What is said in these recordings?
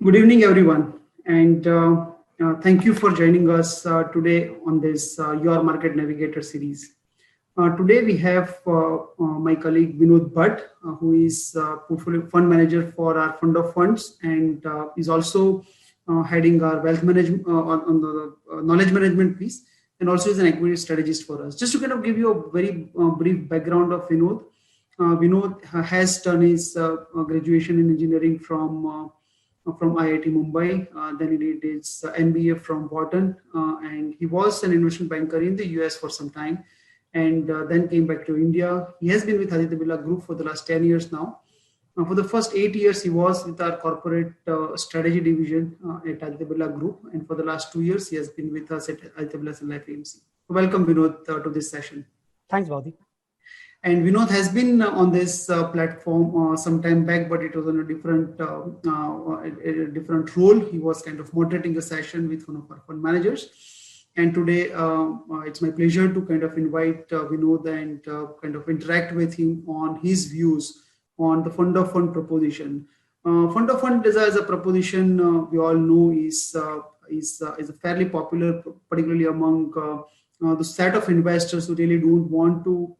Good evening, everyone, and thank you for joining us today on this Your Market Navigator series. Today, we have my colleague Vinod Bhatt, who is portfolio fund manager for our fund of funds and is also heading our wealth management on the knowledge management piece, and also is an equity strategist for us. Just to kind of give you a very brief background of Vinod. Vinod has done his graduation in engineering from IIT Mumbai. Then he did his MBA from Wharton, and he was an investment banker in the US for some time, and then came back to India. He has been with Aditya Birla Group for the last 10 years now. For the first 8 years, he was with our corporate strategy division at Aditya Birla Group, and for the last 2 years, he has been with us at Aditya Birla Sun Life AMC. Welcome, Vinod, to this session. Thanks, Bhavdeep. And Vinod has been on this platform some time back, but it was on a different role. He was kind of moderating a session with one of our fund managers. And today, it's my pleasure to kind of invite Vinod and kind of interact with him on his views on the fund of fund proposition. Fund of fund as a proposition, we all know is a fairly popular, particularly among the set of investors who really don't want to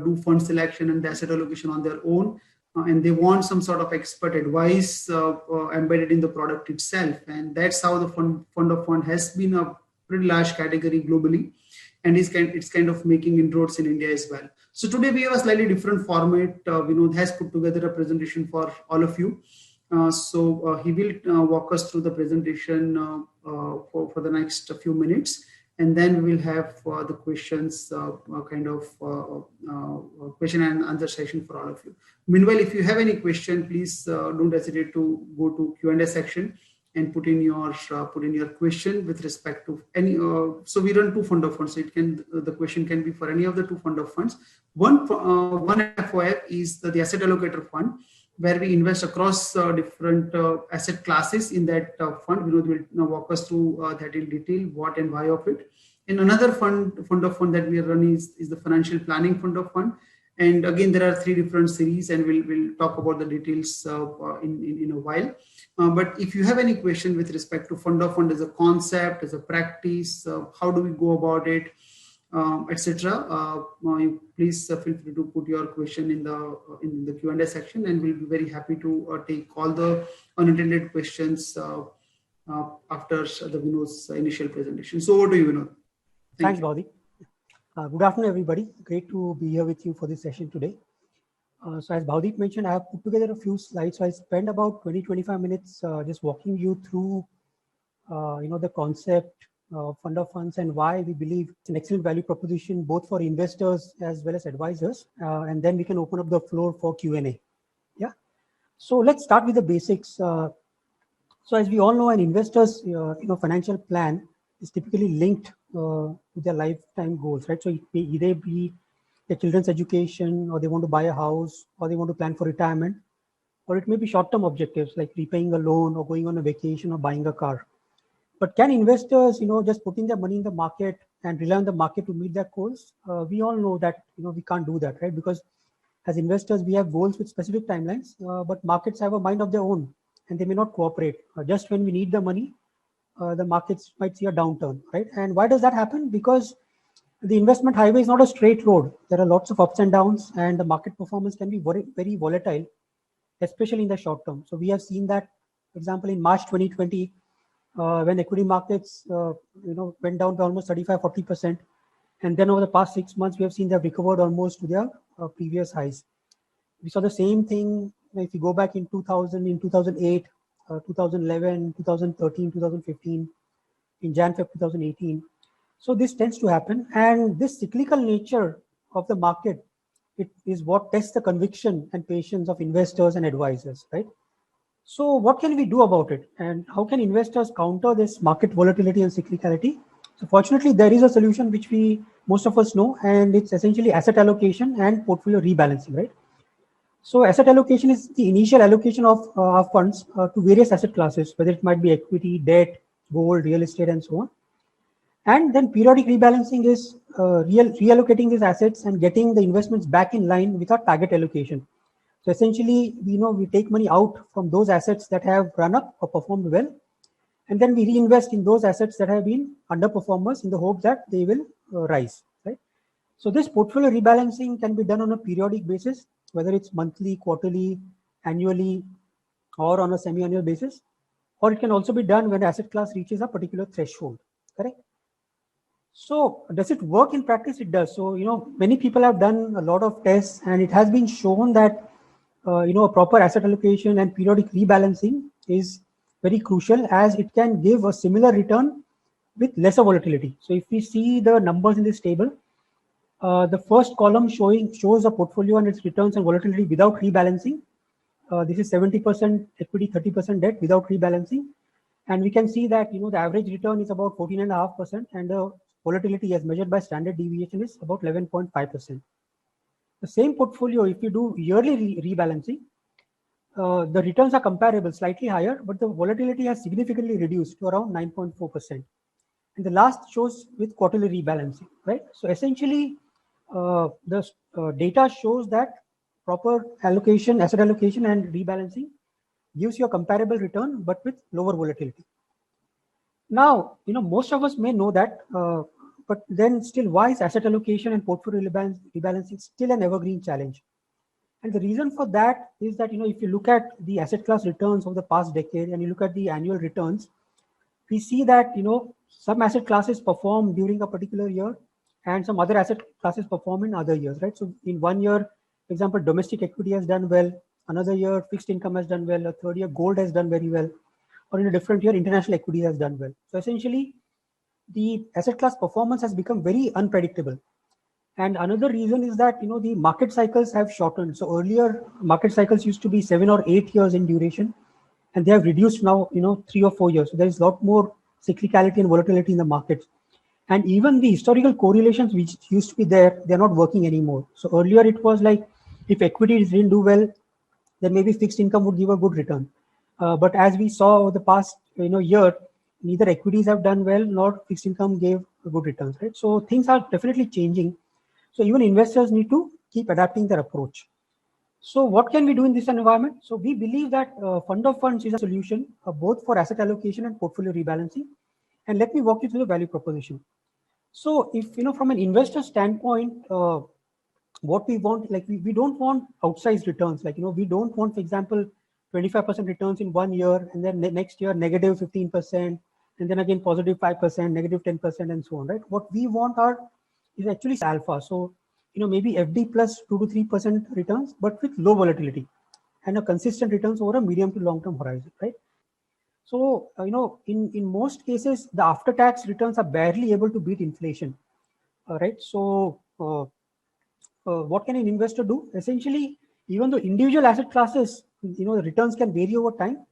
do fund selection and asset allocation on their own, and they want some sort of expert advice embedded in the product itself. And that's how the fund of fund has been a pretty large category globally, and it's kind of making inroads in India as well. So today we have a slightly different format. Vinod has put together a presentation for all of you. So he will walk us through the presentation for the next few minutes. And then we will have the questions, question and answer session for all of you. Meanwhile, if you have any question, please don't hesitate to go to Q&A section and put in your question with respect to any. So we run two fund of funds. So the question can be for any of the two fund of funds. One FOF is the asset allocator fund, where we invest across different asset classes in that fund. Vinod will now walk us through that in detail, what and why of it. And another fund of fund that we are running is the financial planning fund of fund. And again, there are three different series, and we'll talk about the details in a while. But if you have any question with respect to fund of fund as a concept, as a practice, how do we go about it, etc. Please feel free to put your question in the Q&A section, and we'll be very happy to take all the unintended questions after the Vinod's initial presentation. So over to you, Vinod. Thanks, Bhavdeep. Good afternoon, everybody. Great to be here with you for this session today. So as Bhavdeep mentioned, I have put together a few slides. So I spent about 20-25 minutes just walking you through, the concept fund of funds and why we believe it's an excellent value proposition both for investors as well as advisors, and then we can open up the floor for Q&A. Yeah. So let's start with the basics. So as we all know, an investor's financial plan is typically linked to their lifetime goals, right? So it may either be their children's education, or they want to buy a house, or they want to plan for retirement, or it may be short-term objectives like repaying a loan or going on a vacation or buying a car. But can investors, just putting their money in the market and rely on the market to meet their goals? We all know that, we can't do that, right? Because as investors, we have goals with specific timelines, but markets have a mind of their own, and they may not cooperate. Just when we need the money, the markets might see a downturn, right? And why does that happen? Because the investment highway is not a straight road. There are lots of ups and downs, and the market performance can be very, very volatile, especially in the short term. So we have seen that, for example, in March 2020, when equity markets went down by almost 35-40%, and then over the past 6 months we have seen they've recovered almost to their previous highs. We saw the same thing if you go back in 2000, in 2008, 2011, 2013, 2015, in Jan-Feb 2018. So this tends to happen, and this cyclical nature of the market, it is what tests the conviction and patience of investors and advisors, right? So what can we do about it, and how can investors counter this market volatility and cyclicality? So fortunately, there is a solution which most of us know, and it's essentially asset allocation and portfolio rebalancing, right? So asset allocation is the initial allocation of our funds to various asset classes, whether it might be equity, debt, gold, real estate, and so on. And then periodic rebalancing is reallocating these assets and getting the investments back in line with our target allocation. So essentially, we take money out from those assets that have run up or performed well, and then we reinvest in those assets that have been underperformers in the hope that they will rise, right? So this portfolio rebalancing can be done on a periodic basis, whether it's monthly, quarterly, annually, or on a semi-annual basis, or it can also be done when asset class reaches a particular threshold, correct? So does it work in practice? It does. So, many people have done a lot of tests, and it has been shown that, a proper asset allocation and periodic rebalancing is very crucial, as it can give a similar return with lesser volatility. So if we see the numbers in this table, the first column shows a portfolio and its returns and volatility without rebalancing. This is 70% equity, 30% debt without rebalancing. And we can see that, the average return is about 14.5%, and the volatility as measured by standard deviation is about 11.5%. The same portfolio, if you do yearly rebalancing, the returns are comparable, slightly higher, but the volatility has significantly reduced to around 9.4%. And the last shows with quarterly rebalancing, right? So essentially, the data shows that proper allocation, asset allocation, and rebalancing gives you a comparable return, but with lower volatility. Now, most of us may know that, but then still, why is asset allocation and portfolio rebalancing still an evergreen challenge? And the reason for that is that, if you look at the asset class returns of the past decade and you look at the annual returns, we see that, some asset classes perform during a particular year and some other asset classes perform in other years, right? So in one year, for example, domestic equity has done well. Another year, fixed income has done well. A third year, gold has done very well. Or in a different year, international equity has done well. So essentially, the asset class performance has become very unpredictable. And another reason is that, the market cycles have shortened. So earlier, market cycles used to be 7 or 8 years in duration, and they have reduced now, 3 or 4 years. So there is a lot more cyclicality and volatility in the markets. And even the historical correlations which used to be there, they're not working anymore. So earlier it was like, if equities didn't do well, then maybe fixed income would give a good return. But as we saw over the past year, neither equities have done well nor fixed income gave good returns, right? So things are definitely changing. So even investors need to keep adapting their approach. So what can we do in this environment? So we believe that fund of funds is a solution both for asset allocation and portfolio rebalancing. And let me walk you through the value proposition. So if, from an investor standpoint, what we want, like we don't want outsized returns. Like, we don't want, for example, 25% returns in 1 year, and then next year, negative 15%, and then again, positive 5%, negative 10%, and so on, right? What we want is actually alpha. So, maybe FD plus 2 to 3% returns, but with low volatility and a consistent returns over a medium to long-term horizon, right? So, in most cases, the after-tax returns are barely able to beat inflation, right? So, what can an investor do? Essentially, even though individual asset classes, the returns can vary over time,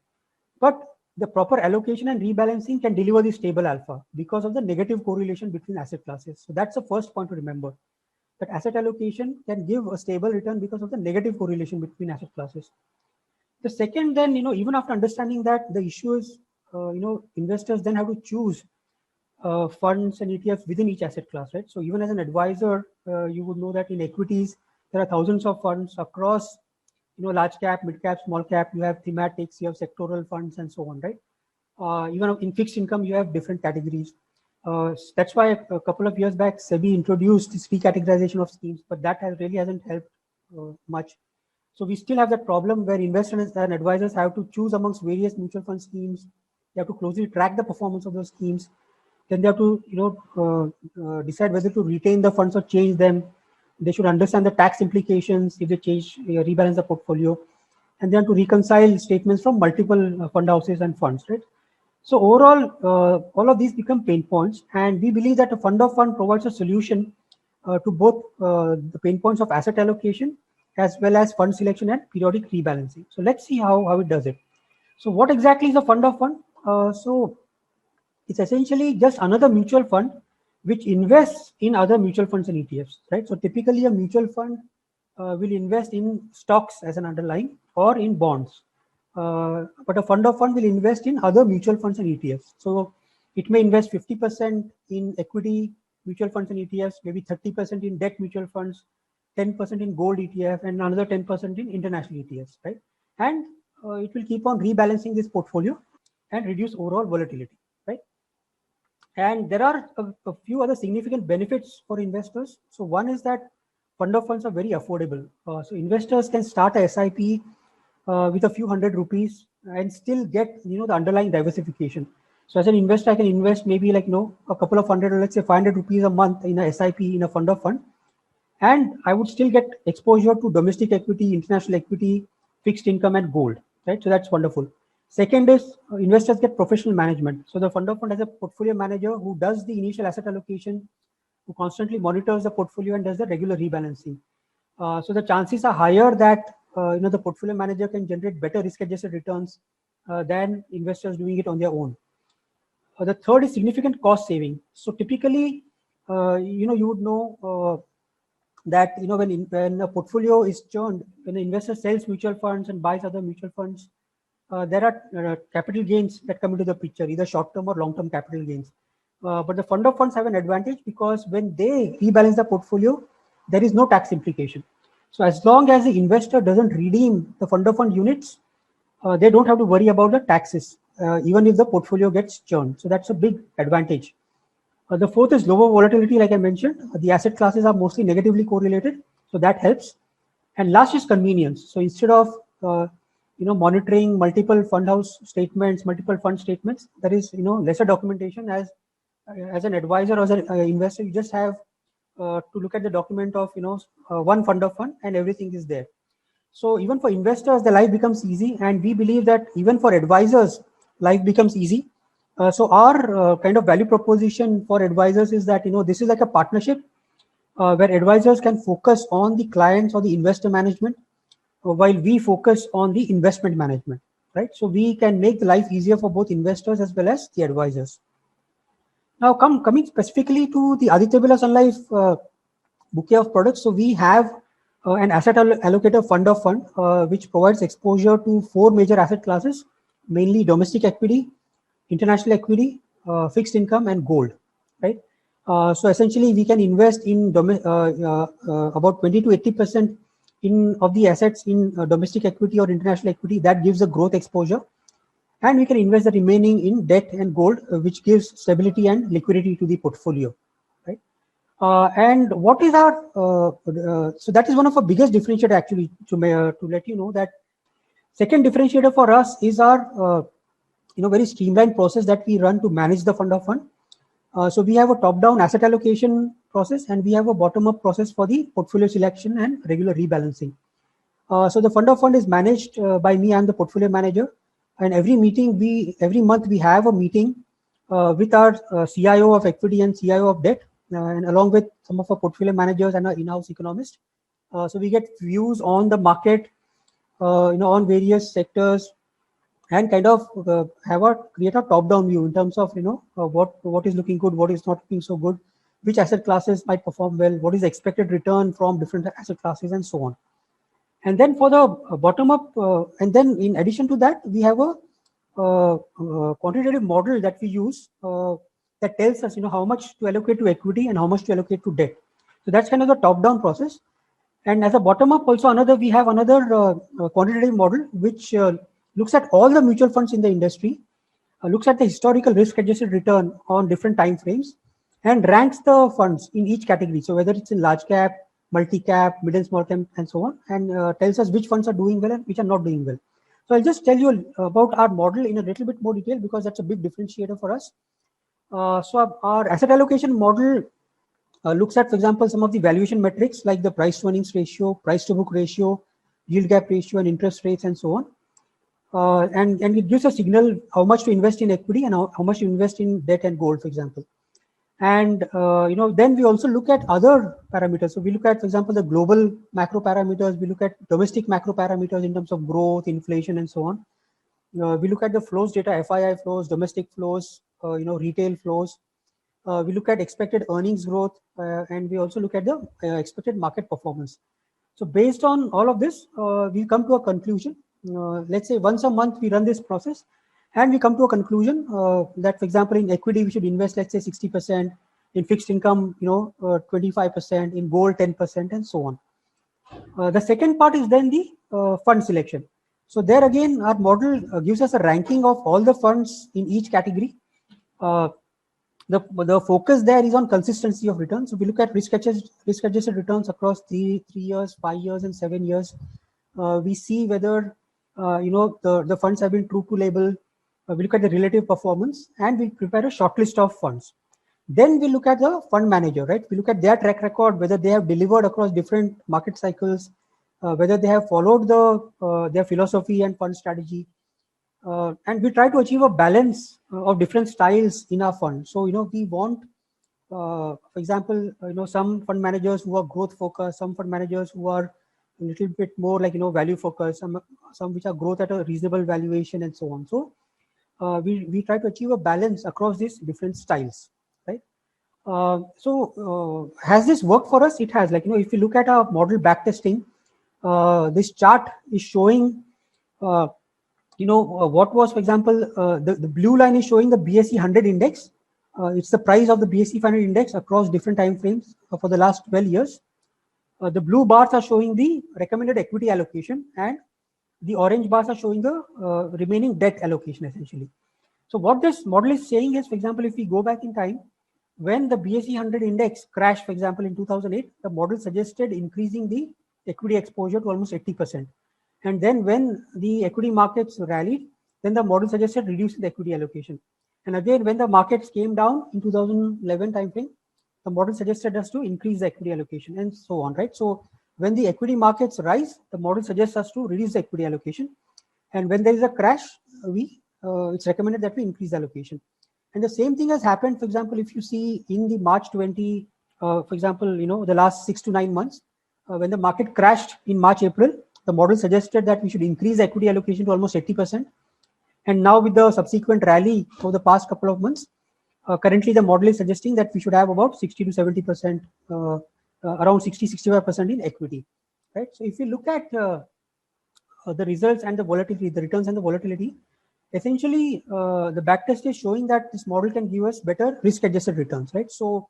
but the proper allocation and rebalancing can deliver the stable alpha because of the negative correlation between asset classes. So that's the first point to remember, that asset allocation can give a stable return because of the negative correlation between asset classes. The second, then, even after understanding that, the issue is, investors then have to choose funds and ETFs within each asset class, right? So even as an advisor, you would know that in equities, there are thousands of funds across, large cap, mid cap, small cap. You have thematics, you have sectoral funds, and so on, right? Even in fixed income, you have different categories. That's why a couple of years back, SEBI introduced this recategorization of schemes, but that really hasn't helped much. So we still have that problem where investors and advisors have to choose amongst various mutual fund schemes. They have to closely track the performance of those schemes. Then they have to, decide whether to retain the funds or change them. They should understand the tax implications if they rebalance the portfolio, and then to reconcile statements from multiple fund houses and funds, right? So overall, all of these become pain points, and we believe that a fund of fund provides a solution to both the pain points of asset allocation as well as fund selection and periodic rebalancing. So let's see how it does it. So what exactly is a fund of fund? So it's essentially just another mutual fund which invests in other mutual funds and ETFs, right? So typically a mutual fund will invest in stocks as an underlying or in bonds. But a fund of fund will invest in other mutual funds and ETFs. So it may invest 50% in equity mutual funds and ETFs, maybe 30% in debt mutual funds, 10% in gold ETF, and another 10% in international ETFs, right? And it will keep on rebalancing this portfolio and reduce overall volatility, right? And there are a few other significant benefits for investors. So one is that fund of funds are very affordable. So investors can start a SIP with a few hundred rupees and still get the underlying diversification. So as an investor, I can invest maybe like a couple of hundred, or let's say 500 rupees a month in a SIP in a fund of fund, and I would still get exposure to domestic equity, international equity, fixed income, and gold, right? So that's wonderful. Second is investors get professional management. So the fund of fund has a portfolio manager who does the initial asset allocation, who constantly monitors the portfolio and does the regular rebalancing. So the chances are higher that the portfolio manager can generate better risk-adjusted returns than investors doing it on their own. The third is significant cost saving. So typically, you would know that when a portfolio is churned, when the investor sells mutual funds and buys other mutual funds, there are capital gains that come into the picture, either short-term or long-term capital gains. But the fund of funds have an advantage because when they rebalance the portfolio, there is no tax implication. So as long as the investor doesn't redeem the fund of fund units, they don't have to worry about the taxes, even if the portfolio gets churned. So that's a big advantage. The fourth is lower volatility, like I mentioned. The asset classes are mostly negatively correlated, so that helps. And last is convenience. So instead of monitoring multiple fund house statements, multiple fund statements, there is lesser documentation. As an advisor or as an investor, you just have to look at the document of one fund of fund, and everything is there. So even for investors, the life becomes easy, and we believe that even for advisors, life becomes easy. So our kind of value proposition for advisors is that this is like a partnership where advisors can focus on the clients or the investor management, while we focus on the investment management, right? So we can make the life easier for both investors as well as the advisors. Now coming specifically to the Aditya Birla Sun Life bouquet of products. So we have an asset allocator fund of fund, which provides exposure to 4 major asset classes, mainly domestic equity, international equity, fixed income, and gold, right? So essentially, we can invest in about 20 to 80% of the assets in domestic equity or international equity. That gives a growth exposure, and we can invest the remaining in debt and gold, which gives stability and liquidity to the portfolio, right? And what is our so that is one of our biggest differentiator actually, to let you know that. Second differentiator for us is our very streamlined process that we run to manage the fund of fund. So we have a top-down asset allocation process, and we have a bottom-up process for the portfolio selection and regular rebalancing. So the fund of fund is managed by me. I'm the portfolio manager, and every month we have a meeting with our CIO of equity and CIO of debt, and along with some of our portfolio managers and our in-house economist. So we get views on the market, on various sectors, and kind of create a top-down view in terms of what is looking good, what is not looking so good, which asset classes might perform well, what is the expected return from different asset classes, and so on. And then for the bottom-up, and then in addition to that, we have a quantitative model that we use that tells us how much to allocate to equity and how much to allocate to debt. So that's kind of the top-down process. And as a bottom-up, also we have another quantitative model which looks at all the mutual funds in the industry, looks at the historical risk-adjusted return on different time frames, and ranks the funds in each category. So whether it's in large cap, multi-cap, mid and small cap, and so on, and tells us which funds are doing well and which are not doing well. So I'll just tell you about our model in a little bit more detail, because that's a big differentiator for us. So our asset allocation model looks at, for example, some of the valuation metrics like the price to earnings ratio, price to book ratio, yield gap ratio, and interest rates, and so on. And it gives a signal how much to invest in equity and how much to invest in debt and gold, for example. And then we also look at other parameters. So we look at, for example, the global macro parameters. We look at domestic macro parameters in terms of growth, inflation, and so on. We look at the flows data, FII flows, domestic flows, retail flows. We look at expected earnings growth, and we also look at the expected market performance. So based on all of this, we come to a conclusion. Let's say once a month we run this process, and we come to a conclusion that, for example, in equity we should invest, let's say 60%, in fixed income 25%, in gold 10%, and so on. The second part is then the fund selection. So there again, our model gives us a ranking of all the funds in each category. The focus there is on consistency of returns. So we look at risk-adjusted returns across 3 years, 5 years, and 7 years. We see whether the funds have been true to label. We look at the relative performance, and we prepare a short list of funds. Then we look at the fund manager, right? We look at their track record, whether they have delivered across different market cycles, whether they have followed their philosophy and fund strategy. And we try to achieve a balance of different styles in our fund. So, we want, for example, some fund managers who are growth focused, some fund managers who are a little bit more like, value focused, some which are growth at a reasonable valuation and so on. So we try to achieve a balance across these different styles, right? Has this worked for us? It has. Like, if you look at our model backtesting, this chart is showing what was, for example, the blue line is showing the BSE 100 index. It's the price of the BSE 500 index across different time frames for the last 12 years. The blue bars are showing the recommended equity allocation, and the orange bars are showing the remaining debt allocation, essentially. So what this model is saying is, for example, if we go back in time, when the BSE 100 index crashed, for example, in 2008, the model suggested increasing the equity exposure to almost 80%. And then when the equity markets rallied, then the model suggested reducing the equity allocation. And again, when the markets came down in 2011 timeframe, the model suggested us to increase the equity allocation and so on, right? So when the equity markets rise, the model suggests us to reduce the equity allocation. And when there is a crash, it's recommended that we increase the allocation. And the same thing has happened, for example, if you see in the March 20, for example, the last 6 to 9 months, when the market crashed in March, April, the model suggested that we should increase the equity allocation to almost 80%. And now with the subsequent rally over the past couple of months, currently the model is suggesting that we should have about 60 to 70%, around 60-65% in equity, right? So if you look at the results and the volatility, the returns and the volatility, essentially the backtest is showing that this model can give us better risk-adjusted returns, right? So,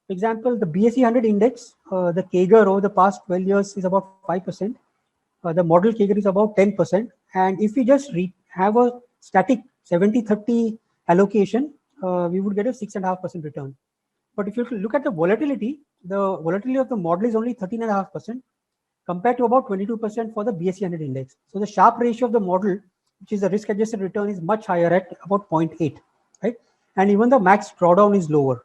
for example, the BSE 100 index, the CAGR over the past 12 years is about 5%. The model CAGR is about 10%. And if we just have a static 70-30 allocation, we would get a 6.5% return. But if you look at the volatility of the model is only 13.5% compared to about 22% for the BSE 100 index. So the Sharpe ratio of the model, which is the risk-adjusted return, is much higher at about 0.8, right? And even the max drawdown is lower.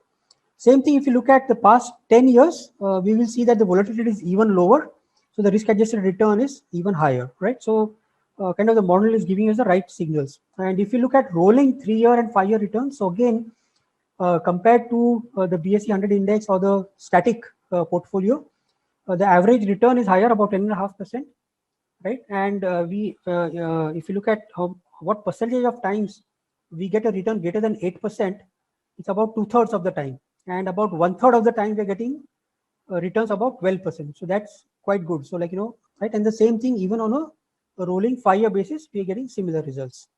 Same thing if you look at the past 10 years, we will see that the volatility is even lower. So the risk-adjusted return is even higher, right? So kind of the model is giving us the right signals. And if you look at rolling 3-year and 5-year returns, so again, compared to the BSE 100 index or the static portfolio, the average return is higher, about 10.5%, right? And if you look at what percentage of times we get a return greater than 8%, it's about 2/3 of the time. And about 1/3 of the time we're getting returns about 12%. So that's quite good. So right? And the same thing, even on a rolling 5-year basis, we are getting similar results.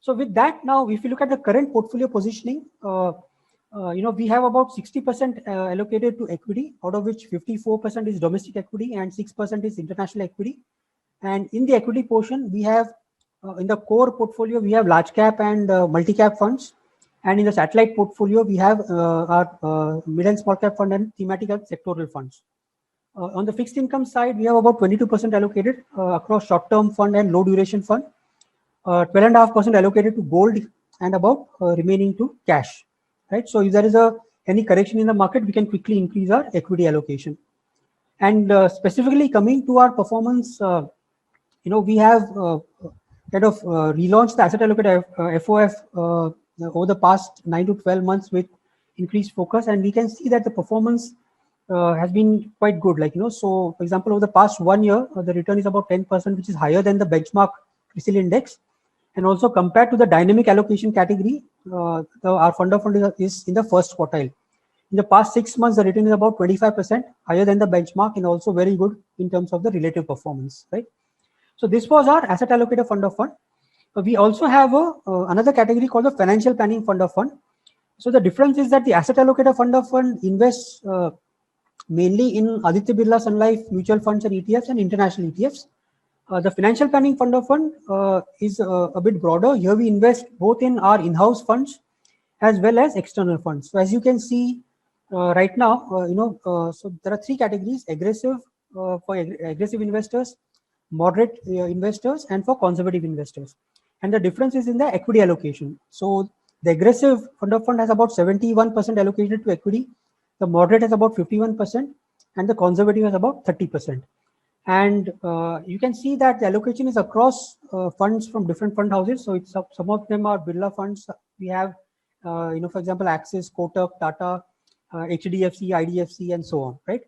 So with that, now, if you look at the current portfolio positioning, we have about 60% allocated to equity, out of which 54% is domestic equity and 6% is international equity. And in the equity portion, we have, in the core portfolio, we have large cap and multi-cap funds. And in the satellite portfolio, we have our mid and small cap fund and thematic and sectoral funds. On the fixed income side, we have about 22% allocated across short-term fund and low duration fund, 12.5% allocated to gold, and about remaining to cash, right? So if there is any correction in the market, we can quickly increase our equity allocation. And specifically coming to our performance, we have kind of relaunched the asset allocated FOF over the past 9 to 12 months with increased focus, and we can see that the performance has been quite good. So for example, over the past 1 year, the return is about 10%, which is higher than the benchmark CRISIL index. And also compared to the dynamic allocation category, our fund of fund is in the first quartile. In the past 6 months, the return is about 25% higher than the benchmark, and also very good in terms of the relative performance, right? So this was our asset allocator fund of fund. We also have another category called the financial planning fund of fund. So the difference is that the asset allocator fund of fund invests mainly in Aditya Birla Sun Life mutual funds and ETFs and international ETFs. The financial planning fund of fund is a bit broader. Here we invest both in our in-house funds as well as external funds. So as you can see right now, so there are three categories: aggressive for aggressive investors, moderate investors, and for conservative investors. And the difference is in the equity allocation. So the aggressive fund of fund has about 71% allocated to equity, the moderate has about 51%, and the conservative has about 30%. And you can see that the allocation is across funds from different fund houses. So it's some of them are Birla funds. We have, for example, Axis, Kotak, Tata, HDFC, IDFC, and so on, right?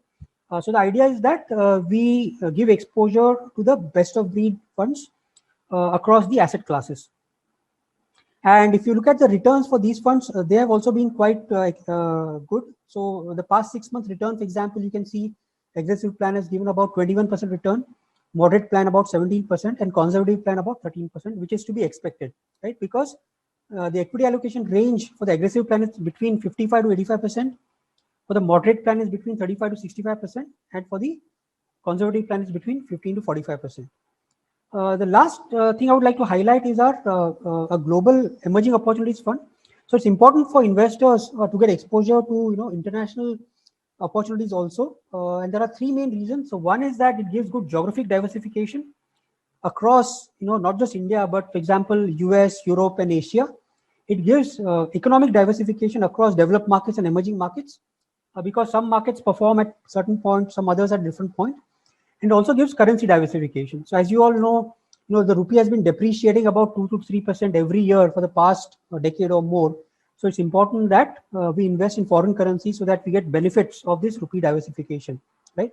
So the idea is that we give exposure to the best of breed funds across the asset classes. And if you look at the returns for these funds, they have also been quite good. So the past 6 months return, for example, you can see aggressive plan has given about 21% return, moderate plan about 17%, and conservative plan about 13%, which is to be expected, right? Because the equity allocation range for the aggressive plan is between 55 to 85%. For the moderate plan is between 35 to 65%, and for the conservative plan is between 15 to 45%. The last thing I would like to highlight is our a global emerging opportunities fund. So it's important for investors to get exposure to international opportunities also, and there are three main reasons. So one is that it gives good geographic diversification across not just India but, for example, US, Europe, and Asia. It gives economic diversification across developed markets and emerging markets because some markets perform at certain points, some others at different points. And also gives currency diversification. So as you all know, the rupee has been depreciating about 2 to 3% every year for the past decade or more. So it's important that we invest in foreign currency so that we get benefits of this rupee diversification, right?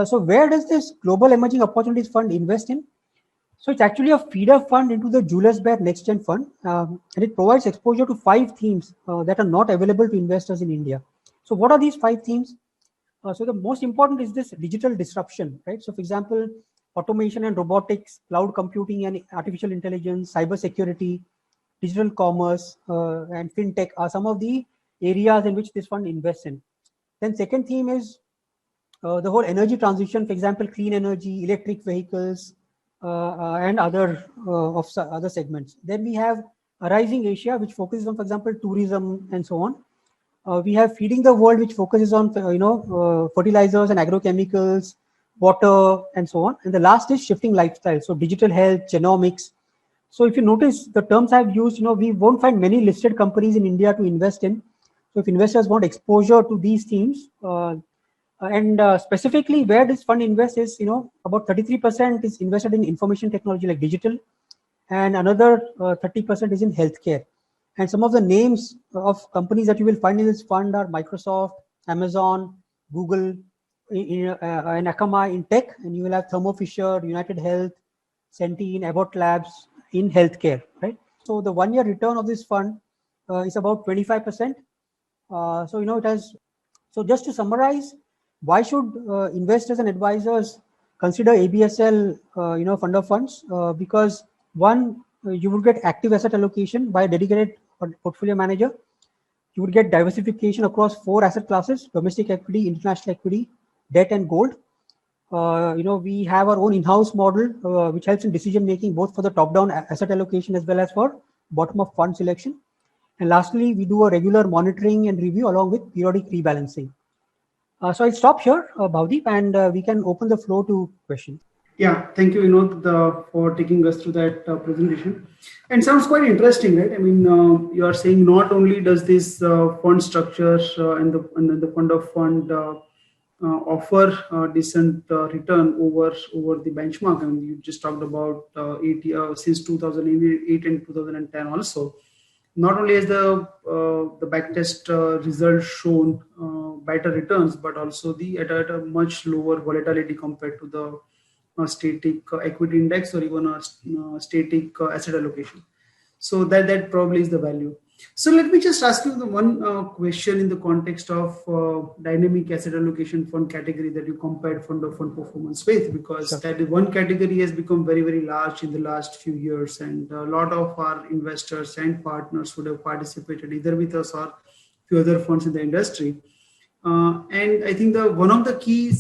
So where does this Global Emerging Opportunities Fund invest in? So it's actually a feeder fund into the Julius Baer Next Gen Fund, and it provides exposure to 5 themes that are not available to investors in India. So what are these 5 themes? So the most important is this digital disruption, right? So for example, automation and robotics, cloud computing and artificial intelligence, cyber security, digital commerce, and fintech are some of the areas in which this fund invests in. Then second theme is the whole energy transition, for example, clean energy, electric vehicles, and other segments. Then we have Rising Asia, which focuses on, for example, tourism and so on. We have Feeding the World, which focuses on fertilizers and agrochemicals, water, and so on. And the last is Shifting Lifestyle, so digital health, genomics. So if you notice the terms I've used, we won't find many listed companies in India to invest in. So if investors want exposure to these themes, and specifically where this fund invests is, about 33% is invested in information technology like digital, and another 30% is in healthcare. And some of the names of companies that you will find in this fund are Microsoft, Amazon, Google, and Akamai in tech, and you will have Thermo Fisher, United Health, Centene, Abbott Labs in healthcare, right? So the 1 year return of this fund is about 25%. So it has. So just to summarize, why should investors and advisors consider ABSL, fund of funds? Because one, you will get active asset allocation by a dedicated portfolio manager. You would get diversification across 4 asset classes: domestic equity, international equity, debt, and gold. We have our own in-house model, which helps in decision making both for the top-down asset allocation as well as for bottom-up fund selection. And lastly, we do a regular monitoring and review along with periodic rebalancing. So I'll stop here, Bhavdeep, and we can open the floor to questions. Yeah, thank you, Vinod, for taking us through that presentation. And sounds quite interesting, right? I mean, you are saying not only does this fund structure and the fund of fund offer decent return over the benchmark. I mean, you just talked about since 2008 and 2010 also. Not only has the backtest results shown better returns, but also at a much lower volatility compared to the static equity index or even a static asset allocation. So that probably is the value. So let me just ask you the one question in the context of dynamic asset allocation fund category that you compared fund of fund performance with, because sure, that one category has become very, very large in the last few years, and a lot of our investors and partners would have participated either with us or few other funds in the industry. And I think one of the key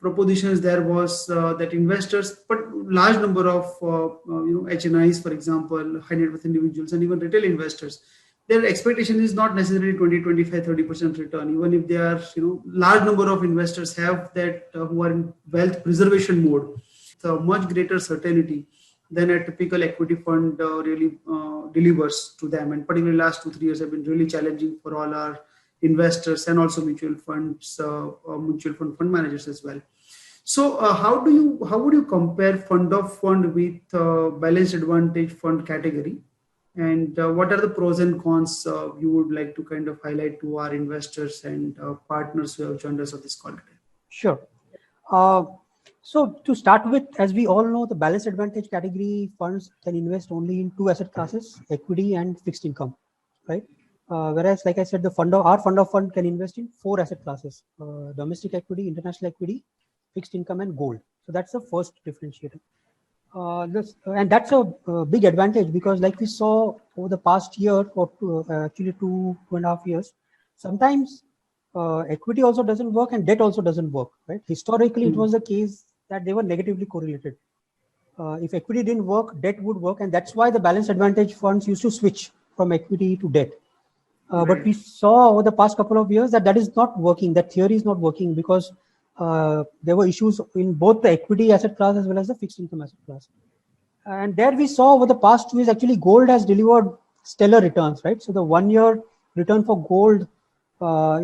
propositions there was that investors, but large number of HNIs, for example, high net worth individuals, and even retail investors, their expectation is not necessarily 20, 25, 30% return. Even if they are, large number of investors have that who are in wealth preservation mode, so much greater certainty than a typical equity fund really delivers to them. And particularly last 2-3 years have been really challenging for all our investors and also mutual fund managers as well. So how would you compare fund of fund with balanced advantage fund category, and what are the pros and cons you would like to kind of highlight to our investors and partners who have joined us on this call today? Sure. So to start with, as we all know, the balanced advantage category funds can invest only in two asset classes, equity and fixed income, right? Whereas, like I said, our fund of fund can invest in four asset classes: domestic equity, international equity, fixed income, and gold. So that's the first differentiator. And that's a big advantage because, like we saw over the past year or actually 2.5 years, sometimes equity also doesn't work and debt also doesn't work, right? Historically, it was the case that they were negatively correlated. If equity didn't work, debt would work, and that's why the balanced advantage funds used to switch from equity to debt. But we saw over the past couple of years that is not working. That theory is not working because there were issues in both the equity asset class as well as the fixed income asset class. And there we saw over the past 2 years, actually gold has delivered stellar returns, right? So the 1 year return for gold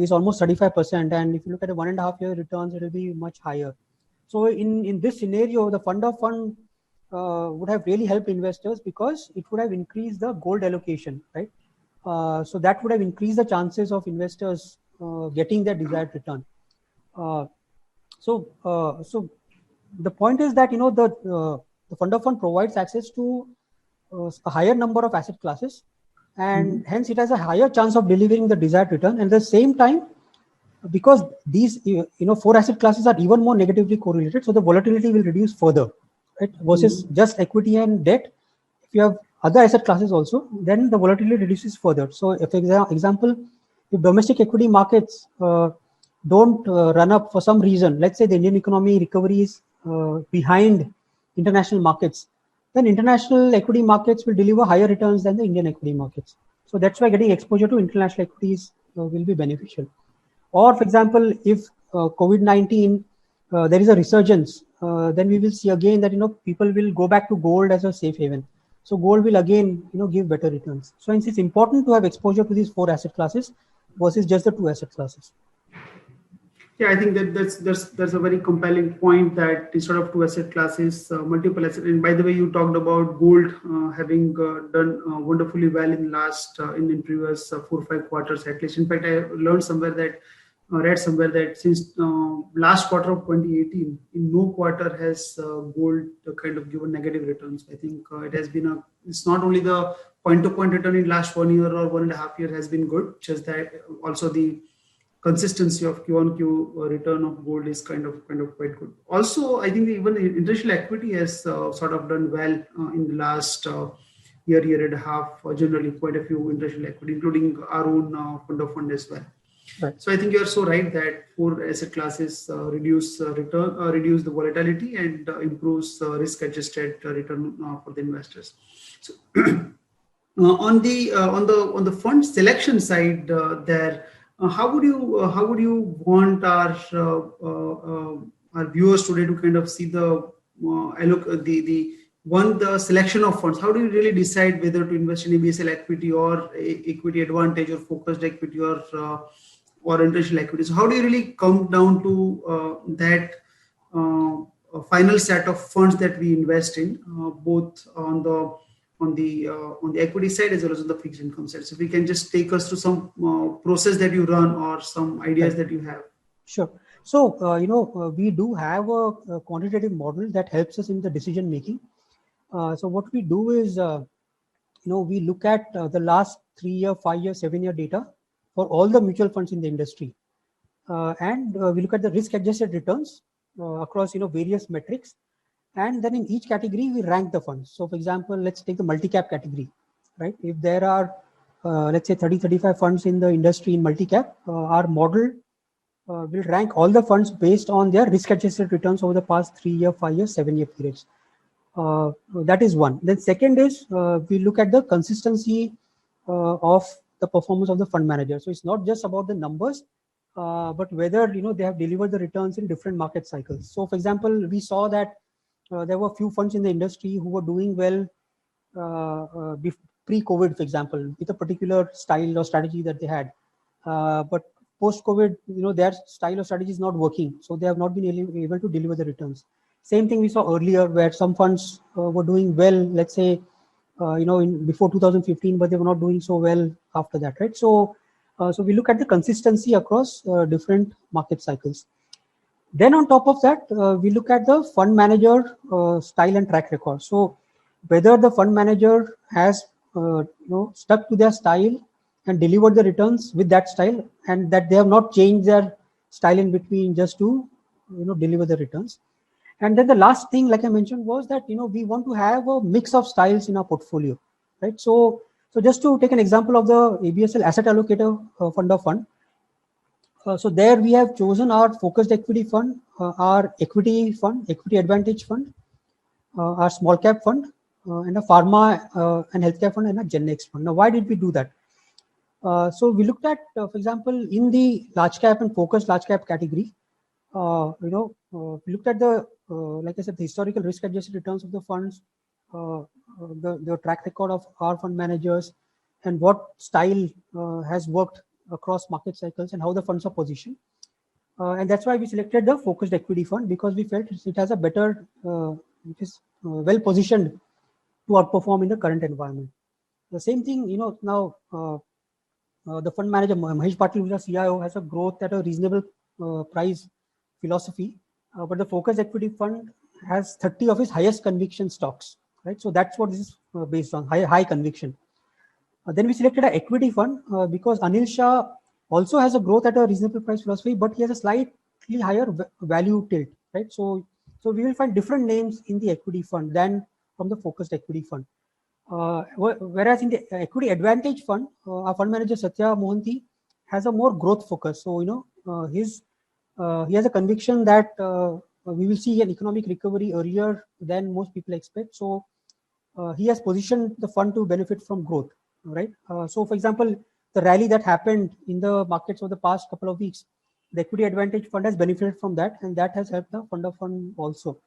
is almost 35%. And if you look at the 1.5 year returns, it will be much higher. So in this scenario, the fund of fund would have really helped investors because it would have increased the gold allocation, right? So that would have increased the chances of investors getting their desired return. So the point is that the fund of fund provides access to a higher number of asset classes, and hence it has a higher chance of delivering the desired return. And at the same time, because these four asset classes are even more negatively correlated, so the volatility will reduce further, right? Versus just equity and debt. If you have other asset classes also, then the volatility reduces further. So if example, if domestic equity markets don't run up for some reason, let's say the Indian economy recovery is behind international markets, then international equity markets will deliver higher returns than the Indian equity markets. So that's why getting exposure to international equities will be beneficial. Or for example, if COVID-19, there is a resurgence, then we will see again that people will go back to gold as a safe haven. So gold will again give better returns. So it's important to have exposure to these four asset classes versus just the two asset classes. Yeah, I think that's a very compelling point that instead of two asset classes, multiple asset. And by the way, you talked about gold having done wonderfully well in last in previous 4 or 5 quarters at least. In fact, I learned somewhere that read somewhere that since last quarter of 2018, in no quarter has gold kind of given negative returns. I think it has been it's not only the point-to-point return in last 1 year or 1.5 years has been good, just that also the consistency of Q-on-Q return of gold is kind of quite good. Also, I think even international equity has sort of done well in the last year and a half. Generally, quite a few international equity, including our own fund of fund as well. Right. So I think you are so right that four asset classes reduce the volatility and improves risk-adjusted return for the investors. So on the fund selection side, how would you want our viewers today to kind of see the selection of funds? How do you really decide whether to invest in ABSL equity or equity advantage or focused equity or international equity? So how do you really come down to that final set of funds that we invest in, both on the equity side as well as on the fixed income side? So if we can just take us through some process that you run or some ideas that you have. Sure. So we do have a quantitative model that helps us in the decision making. So what we do is we look at the last 3-year, 5-year, 7-year data for all the mutual funds in the industry, and we look at the risk adjusted returns across various metrics. And then in each category, we rank the funds. So for example, let's take the multi-cap category, right? If there are, let's say 30-35 funds in the industry in multi-cap, our model will rank all the funds based on their risk-adjusted returns over the past 3 year, 5 year, 7 year periods. That is one. Then second is we look at the consistency of the performance of the fund manager. So it's not just about the numbers, but whether they have delivered the returns in different market cycles. So for example, we saw that there were few funds in the industry who were doing well pre-COVID, for example, with a particular style or strategy that they had. But post-COVID, their style or strategy is not working, so they have not been able to deliver the returns. Same thing we saw earlier, where some funds were doing well, let's say, in before 2015, but they were not doing so well after that, right? So, so we look at the consistency across different market cycles. Then on top of that, we look at the fund manager style and track record. So whether the fund manager has stuck to their style and delivered the returns with that style, and that they have not changed their style in between just to deliver the returns. And then the last thing, like I mentioned, was that we want to have a mix of styles in our portfolio, right? So just to take an example of the ABSL asset allocator fund of fund. So there we have chosen our focused equity fund, our equity fund, equity advantage fund, our small cap fund, and a pharma and healthcare fund, and a Gen Next fund. Now, why did we do that? So we looked at, for example, in the large cap and focused large cap category, we looked at the, like I said, the historical risk adjusted returns of the funds, the track record of our fund managers, and what style has worked across market cycles and how the funds are positioned. And that's why we selected the focused equity fund, because we felt it has a better, it is well positioned to outperform in the current environment. The same thing, now the fund manager, Mahesh Patil, who's our CIO, has a growth at a reasonable price philosophy, but the focused equity fund has 30 of his highest conviction stocks, right? So that's what this is based on, high conviction. Then we selected an equity fund because Anil Shah also has a growth at a reasonable price philosophy, but he has a slightly higher value tilt, right? So we will find different names in the equity fund than from the focused equity fund. Whereas in the equity advantage fund, our fund manager Satya Mohanty has a more growth focus. So he has a conviction that we will see an economic recovery earlier than most people expect. So he has positioned the fund to benefit from growth, right? So for example, the rally that happened in the markets over the past couple of weeks, the equity advantage fund has benefited from that, and that has helped the fund of fund also.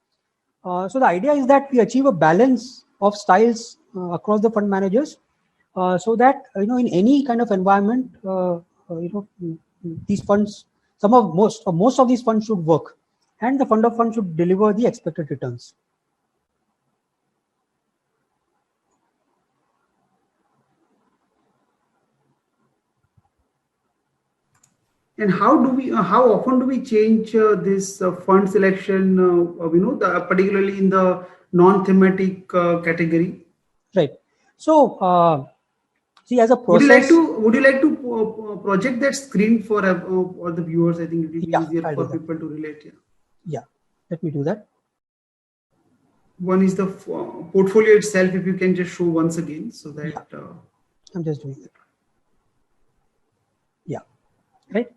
So the idea is that we achieve a balance of styles across the fund managers, so that in any kind of environment, these funds, most of these funds should work, and the fund of fund should deliver the expected returns. And how often do we change this fund selection, particularly in the non-thematic category? Right. So, see, as a process, would you like to project that screen for all the viewers? I think it will be easier for people to relate. Yeah, let me do that. One is the portfolio itself. If you can just show once again, so that I'm just doing it. Yeah, right.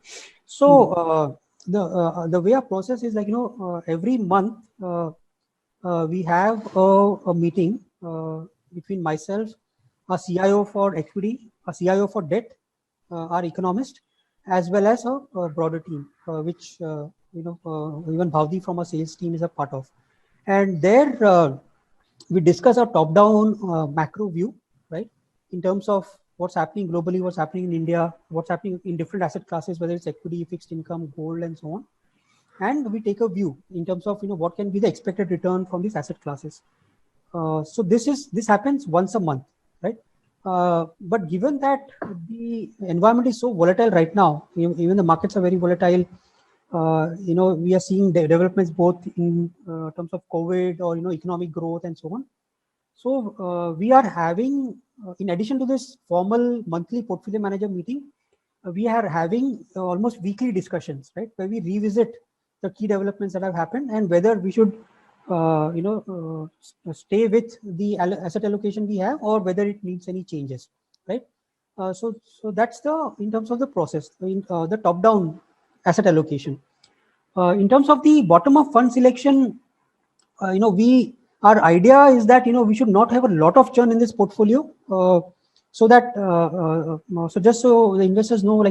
So the way our process is like every month we have a meeting between myself, a CIO for equity, a CIO for debt, our economist, as well as a broader team, which even Bhavdi from our sales team is a part of. And there we discuss our top-down macro view, right, in terms of what's happening globally, what's happening in India, what's happening in different asset classes, whether it's equity, fixed income, gold, and so on. And we take a view in terms of what can be the expected return from these asset classes. So this happens once a month, right? But given that the environment is so volatile right now, even the markets are very volatile. We are seeing developments both in terms of COVID or economic growth and so on. So we are having, in addition to this formal monthly portfolio manager meeting, we are having almost weekly discussions, right, where we revisit the key developments that have happened and whether we should stay with the asset allocation we have or whether it needs any changes, right? So that's in terms of the process, the top down asset allocation. In terms of the bottom-up fund selection, our idea is that we should not have a lot of churn in this portfolio, so that so just so the investors know,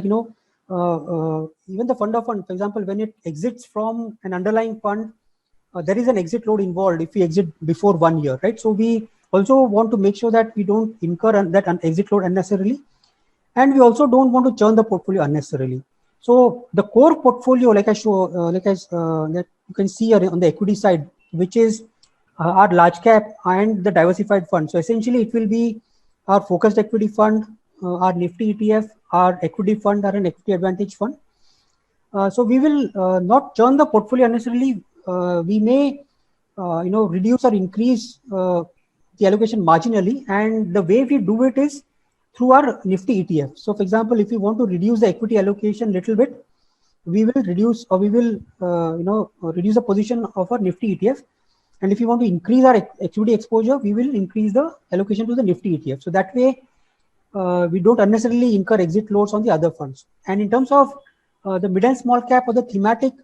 even the fund of fund, for example, when it exits from an underlying fund, there is an exit load involved if we exit before 1 year, right? So we also want to make sure that we don't incur that exit load unnecessarily, and we also don't want to churn the portfolio unnecessarily. So the core portfolio, like I show, that you can see on the equity side, which is our large cap and the diversified fund. So essentially, it will be our focused equity fund, our Nifty ETF, our equity fund, or an equity advantage fund. So we will not churn the portfolio unnecessarily. We may, reduce or increase the allocation marginally, and the way we do it is through our Nifty ETF. So, for example, if we want to reduce the equity allocation a little bit, we will reduce, or we will, reduce the position of our Nifty ETF. And if you want to increase our equity exposure, we will increase the allocation to the Nifty ETF. So that way, we don't unnecessarily incur exit loads on the other funds. And in terms of the mid and small cap or the thematic,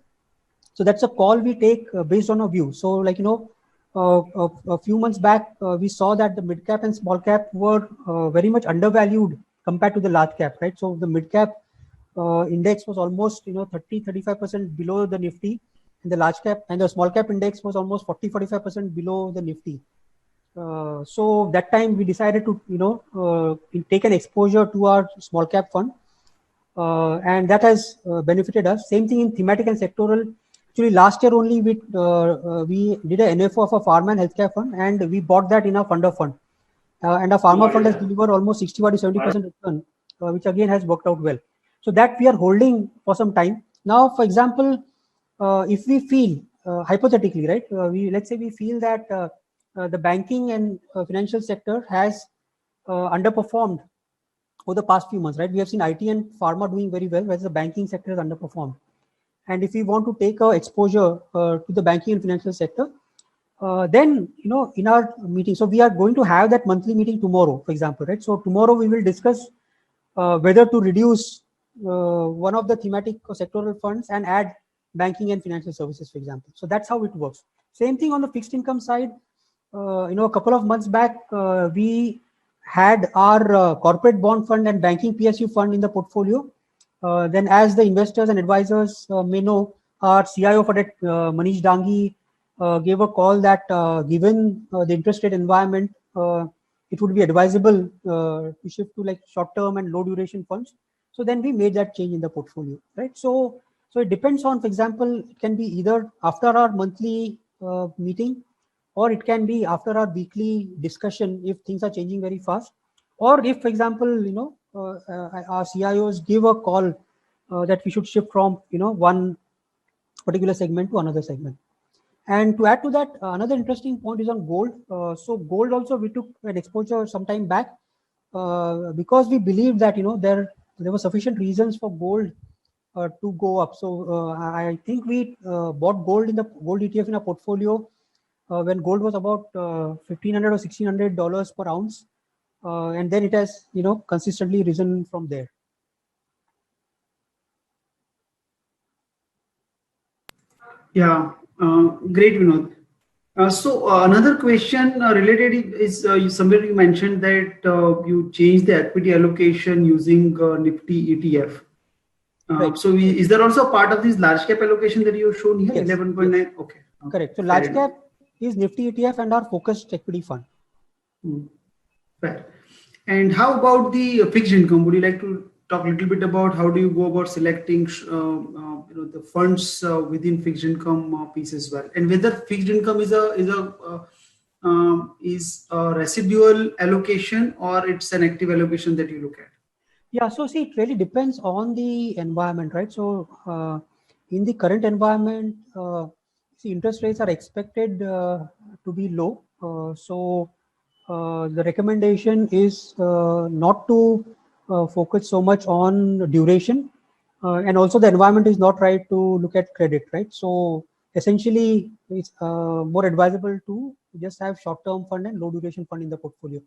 so that's a call we take based on a view. So, a few months back, we saw that the mid cap and small cap were very much undervalued compared to the large cap, right? So the mid cap index was almost 30-35% below the Nifty, and the large cap and the small cap index was almost 40-45% below the Nifty. So that time we decided to take an exposure to our small cap fund, and that has benefited us. Same thing in thematic and sectoral. Actually, last year only we did an NFO of a pharma and healthcare fund, and we bought that in a fund of fund. And our pharma fund has delivered almost 65 to 70% return, which again has worked out well. So that we are holding for some time. Now, for example, if we feel, hypothetically, right, let's say we feel that the banking and financial sector has underperformed over the past few months, right? We have seen IT and pharma doing very well, whereas the banking sector has underperformed. And if we want to take exposure to the banking and financial sector, then in our meeting, so we are going to have that monthly meeting tomorrow, for example, right? So tomorrow we will discuss whether to reduce one of the thematic or sectoral funds and add banking and financial services, for example. So that's how it works. Same thing on the fixed income side. A couple of months back, we had our corporate bond fund and banking PSU fund in the portfolio. Then, as the investors and advisors may know, our CIO for that, Manish Dangi, gave a call that given the interest rate environment, it would be advisable to shift to short-term and low-duration funds. So then we made that change in the portfolio, right? So it depends on, for example, it can be either after our monthly meeting, or it can be after our weekly discussion if things are changing very fast, or if, for example, our CIOs give a call that we should shift from one particular segment to another segment. And to add to that, another interesting point is on gold. So gold also we took an exposure some time back because we believed that there were sufficient reasons for gold to go up. So I think we bought gold in the gold ETF in our portfolio when gold was about $1,500 or $1,600 per ounce, and then it has consistently risen from there. Yeah, great, Vinod. So another question related is somewhere you mentioned that you changed the equity allocation using Nifty ETF. Right. So is there also a part of this large cap allocation that you have shown here? Yes, 11.9. yes. Okay. Correct. So large cap is Nifty ETF and our focused equity fund. Fair. And how about the fixed income? Would you like to talk a little bit about how do you go about selecting the funds within fixed income piece as well, and whether fixed income is a residual allocation or it's an active allocation that you look at? Yeah, so see, it really depends on the environment, right? So in the current environment, see, interest rates are expected to be low. So the recommendation is not to focus so much on duration, and also the environment is not right to look at credit, right? So essentially, it's more advisable to just have short-term fund and low-duration fund in the portfolio.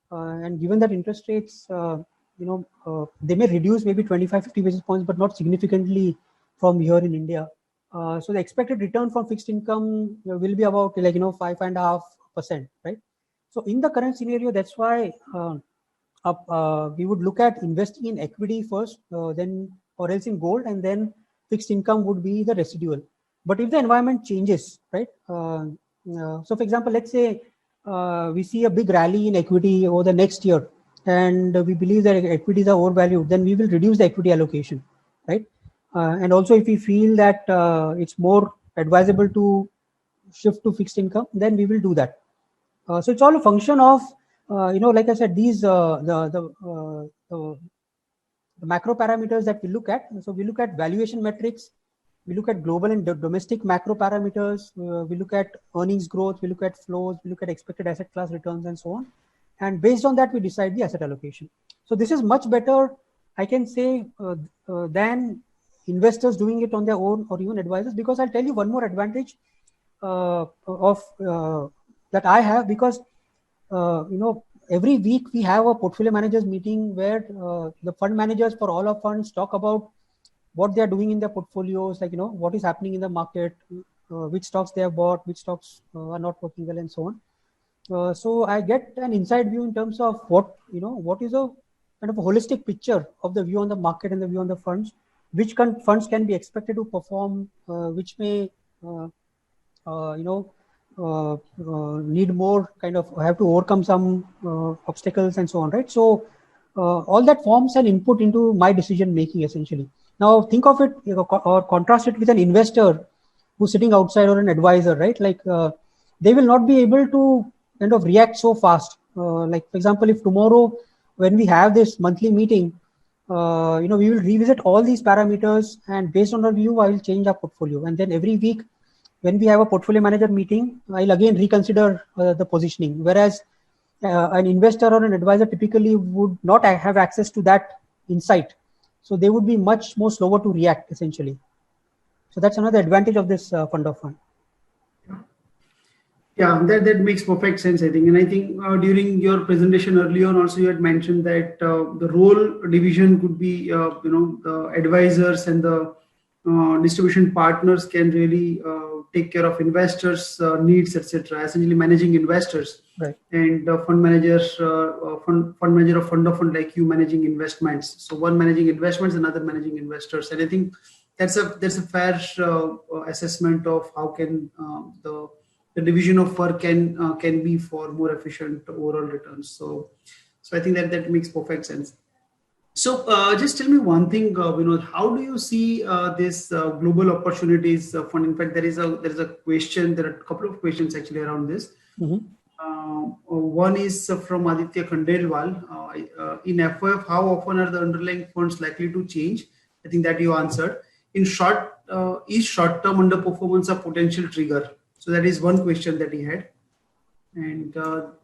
And given that interest rates, they may reduce maybe 25-50 basis points, but not significantly from here in India. So the expected return from fixed income will be about 5.5%, right? So in the current scenario, that's why we would look at investing in equity first, then or else in gold, and then fixed income would be the residual. But if the environment changes, right? So for example, let's say we see a big rally in equity over the next year, and we believe that equities are overvalued, then we will reduce the equity allocation, right? And also, if we feel that it's more advisable to shift to fixed income, then we will do that. So it's all a function of, like I said, these the macro parameters that we look at. So we look at valuation metrics, we look at global and domestic macro parameters, we look at earnings growth, we look at flows, we look at expected asset class returns, and so on. And based on that, we decide the asset allocation. So this is much better, I can say, than investors doing it on their own or even advisors, because I'll tell you one more advantage that I have, because every week we have a portfolio managers meeting where the fund managers for all our funds talk about what they are doing in their portfolios, like what is happening in the market, which stocks they have bought, which stocks are not working well, and so on. So I get an inside view in terms of what is a kind of a holistic picture of the view on the market and the view on the funds, which funds can be expected to perform, which may need more kind of have to overcome some obstacles and so on, right? So all that forms an input into my decision making essentially. Now think of it or contrast it with an investor who's sitting outside or an advisor, right? Like they will not be able to kind of react so fast. Like for example, if tomorrow when we have this monthly meeting, we will revisit all these parameters, and based on our view, I will change our portfolio. And then every week, when we have a portfolio manager meeting, I'll again reconsider the positioning. Whereas an investor or an advisor typically would not have access to that insight. So they would be much more slower to react essentially. So that's another advantage of this fund of fund. Yeah, that makes perfect sense, I think. And I think during your presentation earlier on also you had mentioned that the role division could be, the advisors and the distribution partners can really take care of investors' needs, etc. Essentially managing investors, right? And fund managers, fund manager of fund like you managing investments. So one managing investments, another managing investors. And I think that's a fair assessment of how can the division of work can be for more efficient overall returns. So I think that makes perfect sense. So just tell me one thing, Vinod, how do you see this global opportunities fund? In fact, there is a question. There are a couple of questions actually around this. Mm-hmm. One is from Aditya Khandelwal. In FOF, how often are the underlying funds likely to change? I think that you answered. In short, is short-term underperformance a potential trigger? So that is one question that he had. And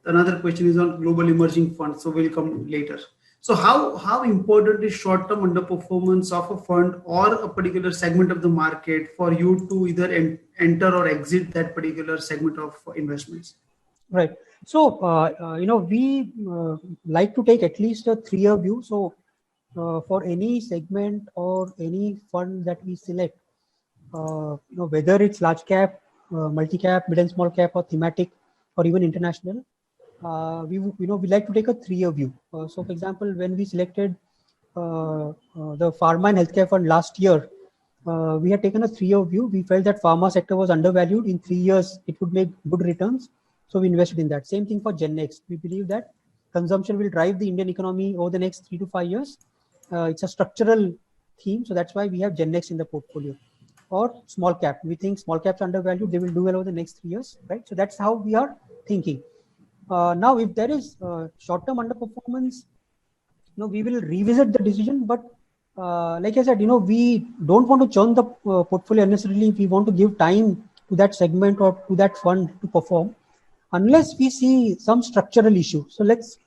another question is on global emerging funds. So we'll come later. So how important is short-term underperformance of a fund or a particular segment of the market for you to either enter or exit that particular segment of investments? Right. So, we like to take at least a 3-year view. So for any segment or any fund that we select, whether it's large cap, multi-cap, mid and small cap, or thematic, or even international, we like to take a 3-year view. So for example, when we selected the pharma and healthcare fund last year, we had taken a 3-year view. We felt that pharma sector was undervalued. In 3 years, it would make good returns. So we invested in that. Same thing for Gen Next. We believe that consumption will drive the Indian economy over the next 3 to 5 years. It's a structural theme. So that's why we have Gen Next in the portfolio. Or small cap. We think small caps are undervalued. They will do well over the next 3 years, right? So that's how we are thinking. Now, if there is short-term underperformance, we will revisit the decision. But like I said, we don't want to churn the portfolio unnecessarily. We want to give time to that segment or to that fund to perform, unless we see some structural issue. So let's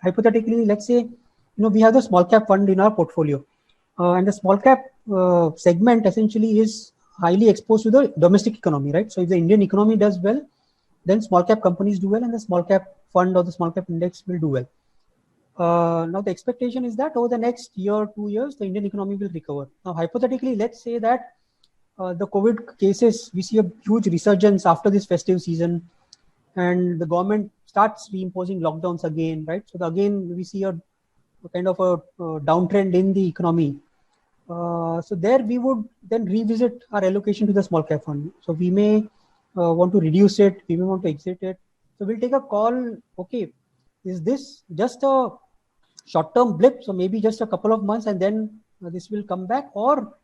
say, we have the small cap fund in our portfolio, and the small cap segment essentially is highly exposed to the domestic economy, right? So if the Indian economy does well, then small cap companies do well, and the small cap fund or the small cap index will do well. Now the expectation is that over the next year or 2 years, the Indian economy will recover. Now, hypothetically, let's say that the COVID cases, we see a huge resurgence after this festive season, and the government starts reimposing lockdowns again, right? So again, we see a kind of a downtrend in the economy. So there we would then revisit our allocation to the small cap fund. So we may want to reduce it, we may want to exit it. So we'll take a call, okay, is this just a short-term blip? So maybe just a couple of months and then this will come back, or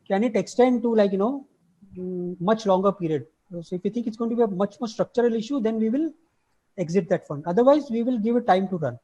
can it extend to much longer period? So if you think it's going to be a much more structural issue, then we will exit that fund. Otherwise, we will give it time to run.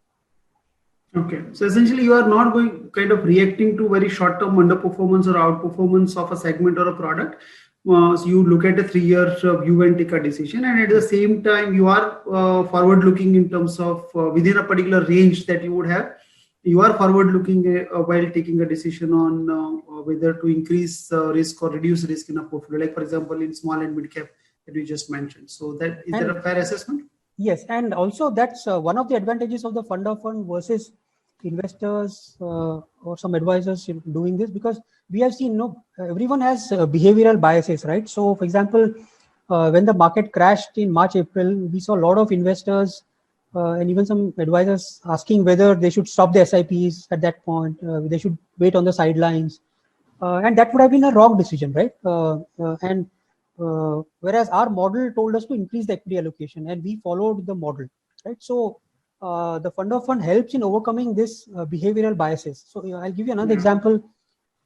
Okay, so essentially you are not going kind of reacting to very short-term underperformance or outperformance of a segment or a product. So you look at a 3-year view and take a decision, and at the same time you are forward-looking in terms of within a particular range that you would have. You are forward-looking while taking a decision on whether to increase risk or reduce risk in a portfolio, like for example in small and mid cap that we just mentioned. So that is that a fair assessment? Yes, and also that's one of the advantages of the fund of fund versus investors or some advisors doing this, because we have seen everyone has behavioral biases, right? So for example, when the market crashed in March, April, we saw a lot of investors and even some advisors asking whether they should stop the SIPs at that point, they should wait on the sidelines, and that would have been a wrong decision, right? Whereas our model told us to increase the equity allocation, and we followed the model, right? So the fund of fund helps in overcoming this behavioral biases. So I'll give you another example.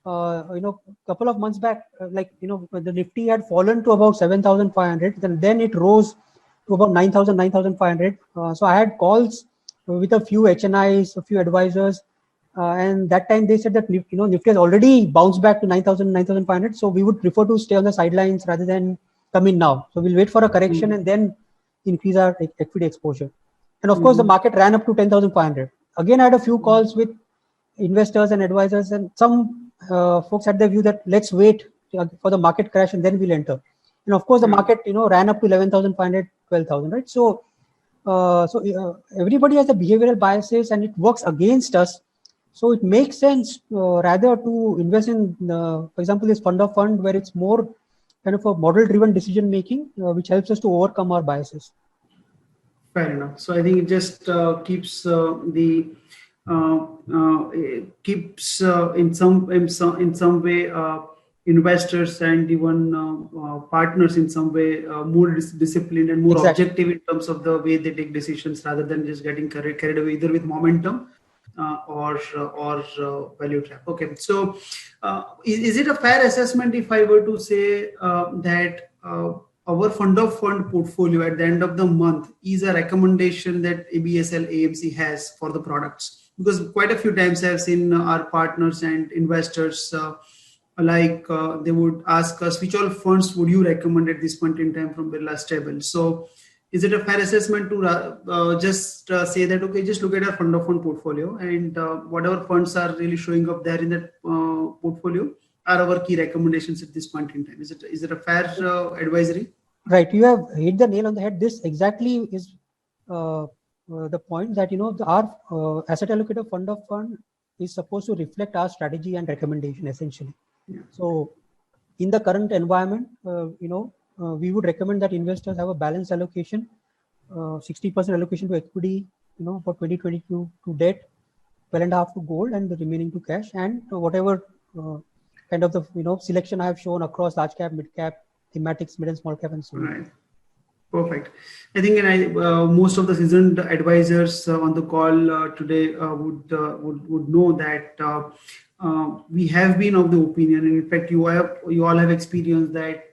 Couple of months back, when the Nifty had fallen to about 7,500, then it rose to about 9,000, 9,500. So I had calls with a few HNIs, a few advisors, and that time they said that Nifty has already bounced back to 9,000, 9,500. So we would prefer to stay on the sidelines rather than come in now. So we'll wait for a correction and then increase our equity exposure. And of course, the market ran up to 10,500. Again, I had a few calls with investors and advisors, and some folks had the view that let's wait for the market crash and then we'll enter. And of course, the market ran up to 11,500, 12,000, right? So everybody has the behavioral biases, and it works against us. So it makes sense rather to invest in, for example, this fund of fund where it's more kind of a model-driven decision making, which helps us to overcome our biases. Fair enough. So I think it just keeps in some way investors and even partners in some way more disciplined and more objective in terms of the way they take decisions, rather than just getting carried away either with momentum or value trap. Okay, so is it a fair assessment if I were to say that our fund of fund portfolio at the end of the month is a recommendation that ABSL AMC has for the products? Because quite a few times I've seen our partners and investors they would ask us, which all funds would you recommend at this point in time from Birla Stable? So is it a fair assessment to just say that, okay, just look at our fund of fund portfolio, and whatever funds are really showing up there in that portfolio are our key recommendations at this point in time? Is it a fair advisory? Right, you have hit the nail on the head. This exactly is the point that our asset allocator fund of fund is supposed to reflect our strategy and recommendation essentially. Yeah. So in the current environment, we would recommend that investors have a balanced allocation, 60% allocation to equity, for 2022 to debt, 12.5% to gold, and the remaining to cash, and whatever kind of the selection I have shown across large cap, mid cap, thematics, mid and small cap, and so on. Right. Perfect. I think most of the seasoned advisors on the call today would know that we have been of the opinion, and in fact, you all have experienced that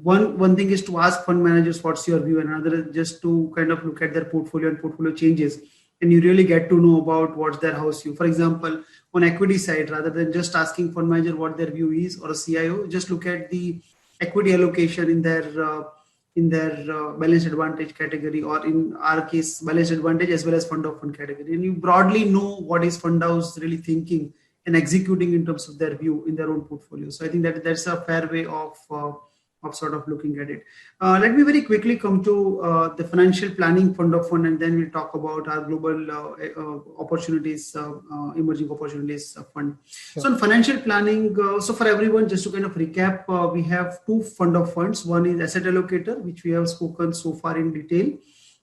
one thing is to ask fund managers what's your view, and another is just to kind of look at their portfolio and portfolio changes, and you really get to know about what's their house view. For example, on equity side, rather than just asking fund manager what their view is or a CIO, just look at the equity allocation in their balanced advantage category, or in our case, balanced advantage as well as fund of fund category, and you broadly know what is fund house really thinking and executing in terms of their view in their own portfolio. So I think that's a fair way of sort of looking at it. Let me very quickly come to the financial planning fund of fund, and then we'll talk about our global opportunities, emerging opportunities fund. Sure. So in financial planning, so for everyone, just to kind of recap, we have two fund of funds. One is asset allocator, which we have spoken so far in detail,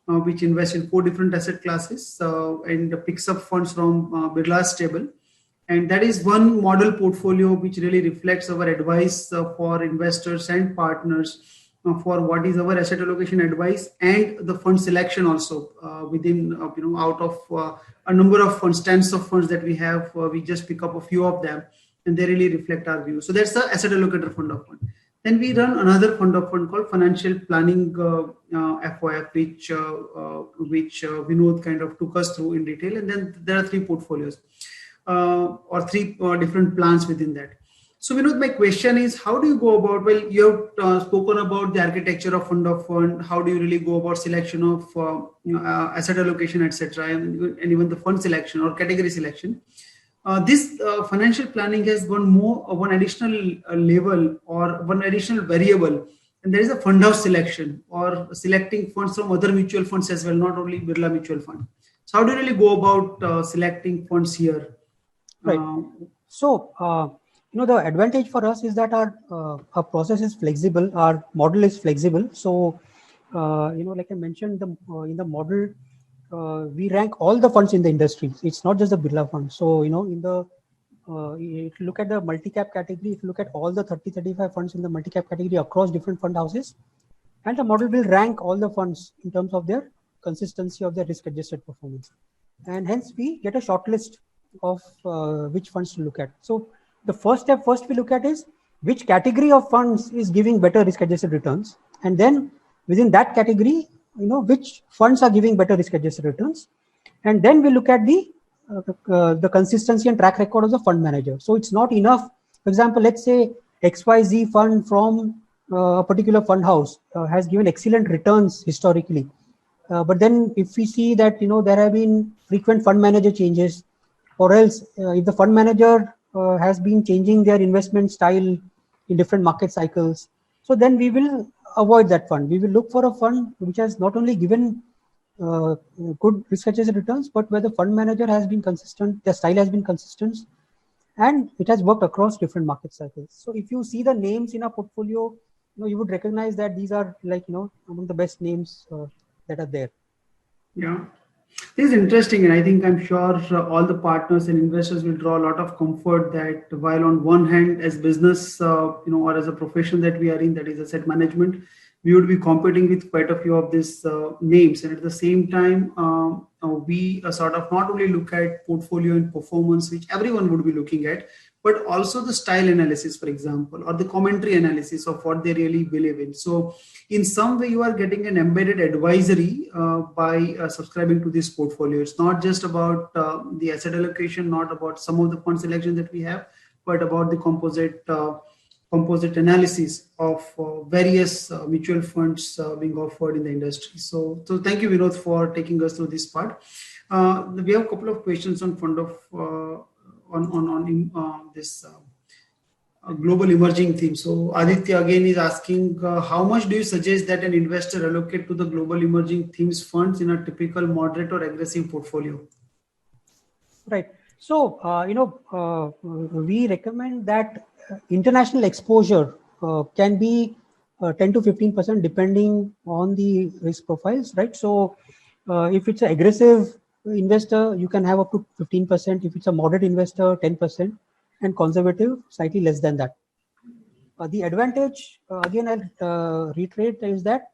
which invests in 4 different asset classes and picks up funds from Birla's table. And that is one model portfolio which really reflects our advice for investors and partners for what is our asset allocation advice and the fund selection also within, out of a number of funds, tens of funds that we have, we just pick up a few of them and they really reflect our view. So that's the asset allocator fund of fund. Then we run another fund of fund called financial planning FOF, which Vinod kind of took us through in detail. And then there are 3 portfolios. Or 3 different plans within that. So Vinod, my question is, how do you go about, well, you have spoken about the architecture of fund, how do you really go about selection of asset allocation, etc., and even the fund selection or category selection. This financial planning has one additional level or one additional variable, and there is a fund house selection or selecting funds from other mutual funds as well, not only Birla Mutual Fund. So how do you really go about selecting funds here? Right. So, the advantage for us is that our process is flexible, our model is flexible. So, like I mentioned, in the model, we rank all the funds in the industry. It's not just the Birla fund. So, if you look at the multi-cap category, if you look at all the 30-35 funds in the multi-cap category across different fund houses, and the model will rank all the funds in terms of their consistency of their risk-adjusted performance. And hence, we get a short list of which funds to look at. So the first we look at is which category of funds is giving better risk-adjusted returns, and then within that category, which funds are giving better risk-adjusted returns, and then we look at the consistency and track record of the fund manager. So it's not enough. For example, let's say XYZ fund from a particular fund house has given excellent returns historically, but then if we see that there have been frequent fund manager changes, or else if the fund manager has been changing their investment style in different market cycles, so then we will avoid that fund. We will look for a fund which has not only given good risk-adjusted returns, but where the fund manager has been consistent, their style has been consistent, and it has worked across different market cycles. So if you see the names in our portfolio, you would recognize that these are among the best names that are there. Yeah. This is interesting, and I think I'm sure all the partners and investors will draw a lot of comfort that while on one hand, as business, or as a profession that we are in, that is asset management, we would be competing with quite a few of these names, and at the same time, we sort of not only look at portfolio and performance, which everyone would be looking at, but also the style analysis, for example, or the commentary analysis of what they really believe in. So in some way, you are getting an embedded advisory by subscribing to this portfolio. It's not just about the asset allocation, not about some of the fund selection that we have, but about the composite analysis of various mutual funds being offered in the industry. So thank you, Vinod, for taking us through this part. We have a couple of questions on fund of this global emerging theme. So Aditya again is asking, how much do you suggest that an investor allocate to the global emerging themes funds in a typical moderate or aggressive portfolio? Right. So, we recommend that international exposure can be 10 to 15% depending on the risk profiles, right? So if it's an aggressive investor, you can have up to 15%. If it's a moderate investor, 10%, and conservative, slightly less than that. The advantage, again, I'll reiterate, is that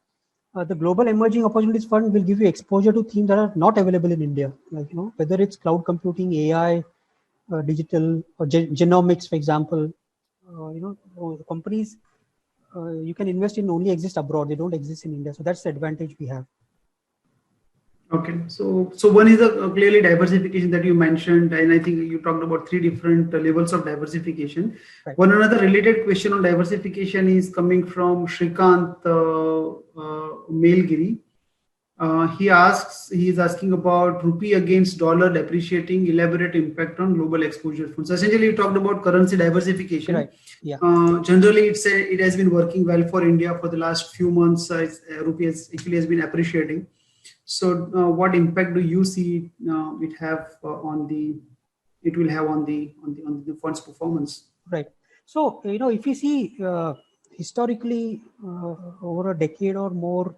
the Global Emerging Opportunities Fund will give you exposure to themes that are not available in India, like, whether it's cloud computing, AI, digital, or genomics, for example. Companies you can invest in only exist abroad. They don't exist in India. So that's the advantage we have. Okay, so one is clearly diversification that you mentioned, and I think you talked about 3 different levels of diversification. Right. One another related question on diversification is coming from Shrikant Melgiri. He is asking about rupee against dollar depreciating, elaborate impact on global exposure funds. So essentially, you talked about currency diversification. Right. Yeah. Generally, it has been working well for India for the last few months. Rupee has been appreciating. So, what impact do you see it have it will have on the fund's performance? Right. So, if you see historically over a decade or more,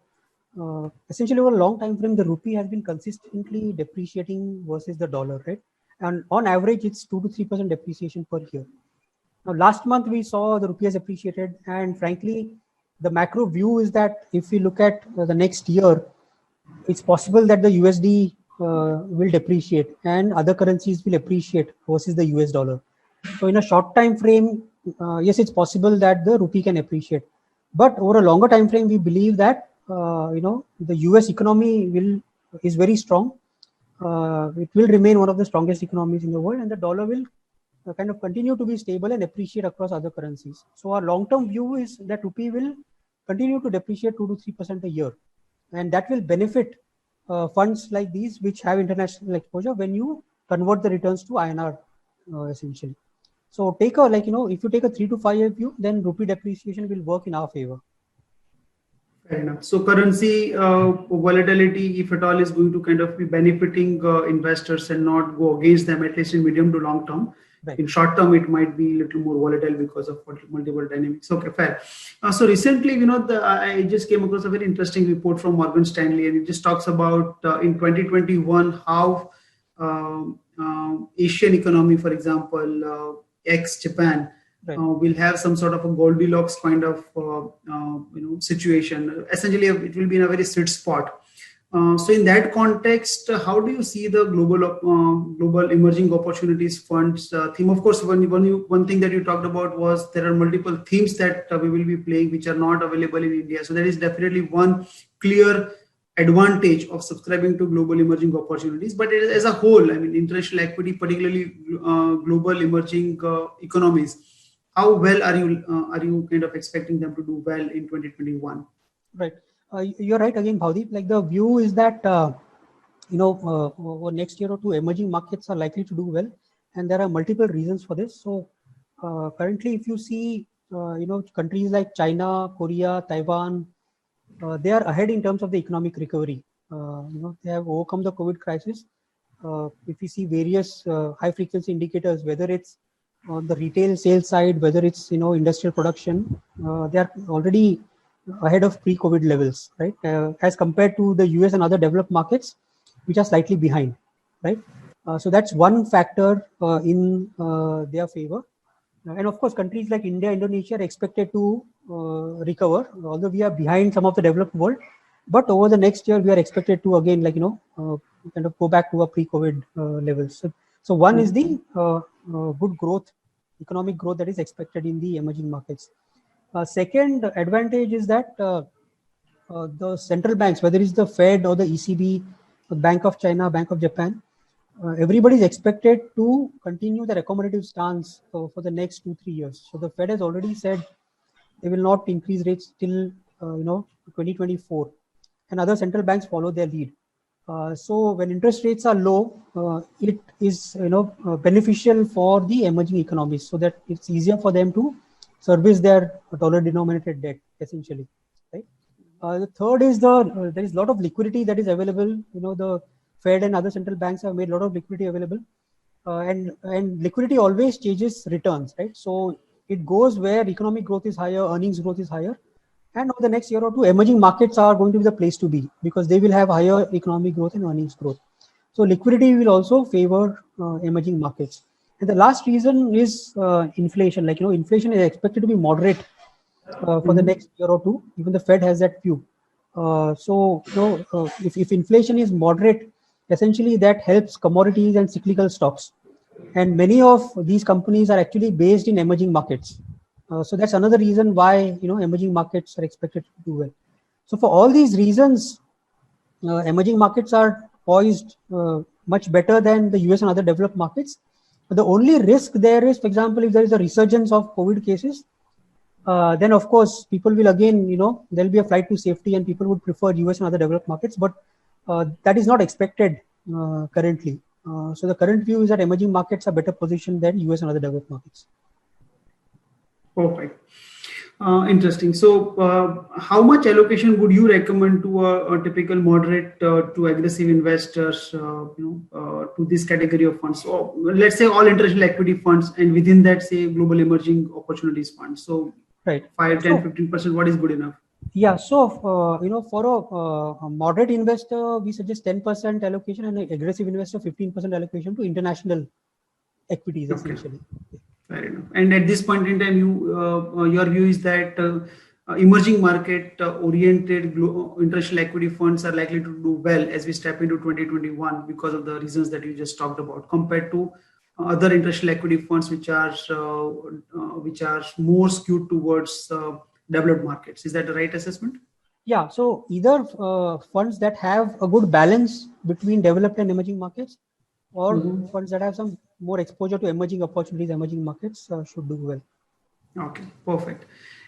essentially over a long time frame, the rupee has been consistently depreciating versus the dollar, right? And on average, it's 2 to 3% depreciation per year. Now, last month we saw the rupee has appreciated, and frankly, the macro view is that if we look at the next year, it's possible that the USD will depreciate and other currencies will appreciate versus the US dollar. So in a short time frame, yes, it's possible that the rupee can appreciate, but over a longer time frame, we believe that the US economy is very strong. It will remain one of the strongest economies in the world, and the dollar will kind of continue to be stable and appreciate across other currencies. So our long-term view is that rupee will continue to depreciate 2 to 3% a year, and that will benefit funds like these which have international exposure when you convert the returns to INR essentially. So if you take a 3 to 5 year view, then rupee depreciation will work in our favor. Fair enough. So currency volatility, if at all, is going to kind of be benefiting investors and not go against them, at least in medium to long term. Right. In short term, it might be a little more volatile because of multiple dynamics. Okay, fair. So recently, I just came across a very interesting report from Morgan Stanley, and it just talks about in 2021 how Asian economy, for example, ex-Japan, right, will have some sort of a Goldilocks kind of situation. Essentially, it will be in a very sweet spot. So in that context, how do you see the global emerging opportunities funds theme? Of course, one thing that you talked about was there are multiple themes that we will be playing which are not available in India. So that is definitely one clear advantage of subscribing to global emerging opportunities. But as a whole, I mean, international equity, particularly global emerging economies, how well are you kind of expecting them to do well in 2021? Right. You're right again, Bhavdeep. Like the view is that over next year or two, emerging markets are likely to do well, and there are multiple reasons for this. So currently, if you see, countries like China, Korea, Taiwan, they are ahead in terms of the economic recovery. They have overcome the COVID crisis. If you see various high-frequency indicators, whether it's on the retail sales side, whether it's industrial production, they are already ahead of pre-COVID levels, right? As compared to the US and other developed markets, which are slightly behind, right? So that's one factor in their favor. And of course, countries like India, Indonesia are expected to recover, although we are behind some of the developed world. But over the next year, we are expected to again, kind of go back to our pre-COVID levels. So one is the good growth, economic growth that is expected in the emerging markets. Second advantage is that the central banks, whether it's the Fed or the ECB, the Bank of China, Bank of Japan, everybody is expected to continue their accommodative stance for the next 2-3 years. So the Fed has already said they will not increase rates till 2024, and other central banks follow their lead. So when interest rates are low, it is beneficial for the emerging economies, so that it's easier for them to service their dollar-denominated debt, essentially, right? The third is there is a lot of liquidity that is available. The Fed and other central banks have made a lot of liquidity available, and liquidity always changes returns, right? So it goes where economic growth is higher, earnings growth is higher, and over the next year or two, emerging markets are going to be the place to be because they will have higher economic growth and earnings growth. So liquidity will also favor emerging markets. And the last reason is inflation. Inflation is expected to be moderate for the next year or two. Even the Fed has that view. If inflation is moderate, essentially that helps commodities and cyclical stocks. And many of these companies are actually based in emerging markets. So that's another reason why emerging markets are expected to do well. So for all these reasons, emerging markets are poised much better than the US and other developed markets. But the only risk there is, for example, if there is a resurgence of COVID cases, then of course people will again, there'll be a flight to safety and people would prefer US and other developed markets, but that is not expected currently. So the current view is that emerging markets are better positioned than US and other developed markets. Perfect. Interesting. So, how much allocation would you recommend to a typical moderate to aggressive investors, to this category of funds? So, let's say all international equity funds, and within that, say global emerging opportunities funds. So, right, 5, 10, 15%. What is good enough? Yeah. So, for a moderate investor, we suggest 10% allocation, and an aggressive investor 15% allocation to international equities, essentially. Fair enough. And at this point in time, your view is that emerging market oriented international equity funds are likely to do well as we step into 2021 because of the reasons that you just talked about, compared to other international equity funds which are more skewed towards developed markets. Is that the right assessment? Yeah. So either funds that have a good balance between developed and emerging markets, or funds that have some more exposure to emerging opportunities, emerging markets should do well. Okay, perfect.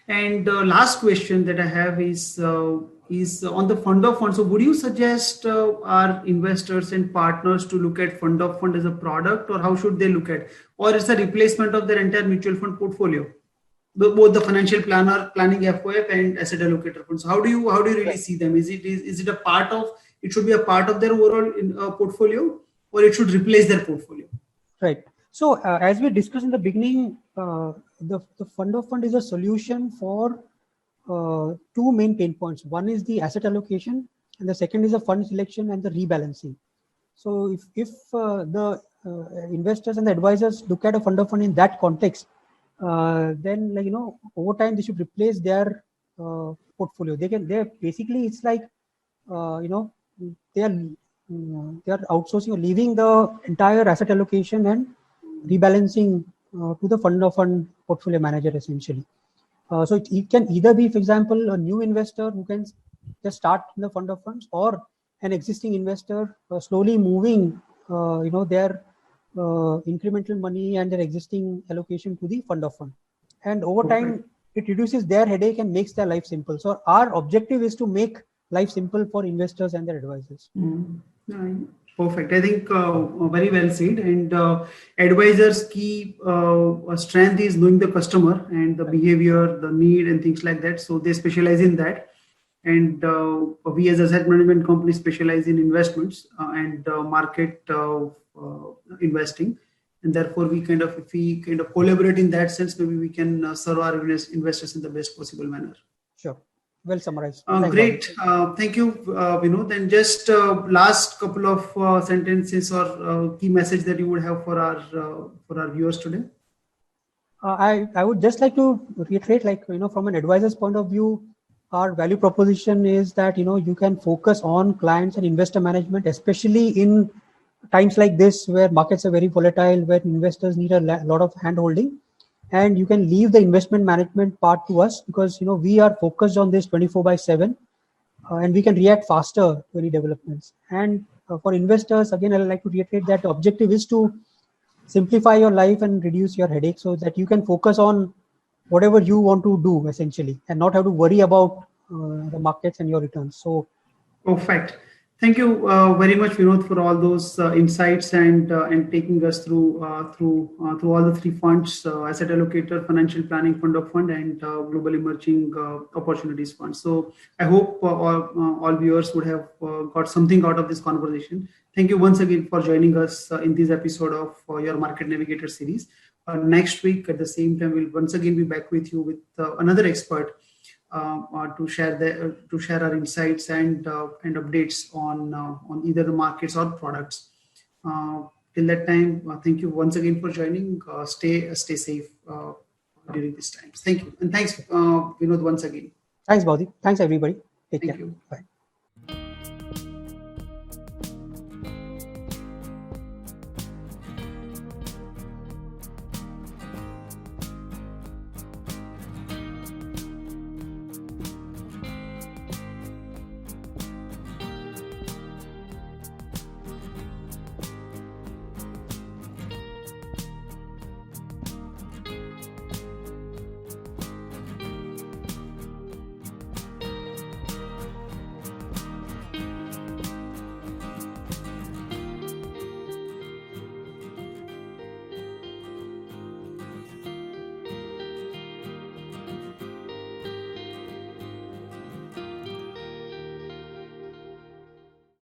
And last question that I have is on the fund of funds. So would you suggest our investors and partners to look at fund of fund as a product, or how should they look at, or it's a replacement of their entire mutual fund portfolio? Both the financial planning FOF and asset allocator funds. How do you really see them? Is it a part of, it should be a part of their overall portfolio, or it should replace their portfolio? Right. So as we discussed in the beginning, the fund of fund is a solution for two main pain points. One is the asset allocation, and the second is the fund selection and the rebalancing. So if the investors and the advisors look at a fund of fund in that context, then over time they should replace their portfolio. They're basically, it's like they are outsourcing or leaving the entire asset allocation and rebalancing to the fund of fund portfolio manager, essentially. So it can either be, for example, a new investor who can just start in the fund of funds, or an existing investor slowly moving their incremental money and their existing allocation to the fund of fund. And over time, it reduces their headache and makes their life simple. So our objective is to make life simple for investors and their advisors. Perfect. I think very well said. And advisors' key strength is knowing the customer and the behavior, the need, and things like that. So they specialize in that. And we as asset management company specialize in investments and market investing. And therefore, if we collaborate in that sense, maybe we can serve our investors in the best possible manner. Sure. Well summarized. Great. Thank you, Vinod. And just last couple of sentences or key message that you would have for our viewers today. I would just like to reiterate, from an advisor's point of view, our value proposition is that you can focus on clients and investor management, especially in times like this where markets are very volatile, where investors need a lot of hand holding. And you can leave the investment management part to us, because we are focused on this 24/7, and we can react faster to any developments. And for investors, again, I'd like to reiterate that the objective is to simplify your life and reduce your headache, so that you can focus on whatever you want to do, essentially, and not have to worry about the markets and your returns. So, perfect. Thank you very much, Vinod, for all those insights and taking us through all the three funds: asset allocator, financial planning fund of fund, and global emerging opportunities fund. So I hope all viewers would have got something out of this conversation. Thank you once again for joining us in this episode of your Market Navigator series. Next week at the same time, we'll once again be back with you with another expert to share our insights and updates on either the markets or products. Till that time, thank you once again for joining. Stay safe during these times. Thank you, and thanks, Vinod, once again. Thanks, Baudi. Thanks, everybody. Take care. Thank you. Bye.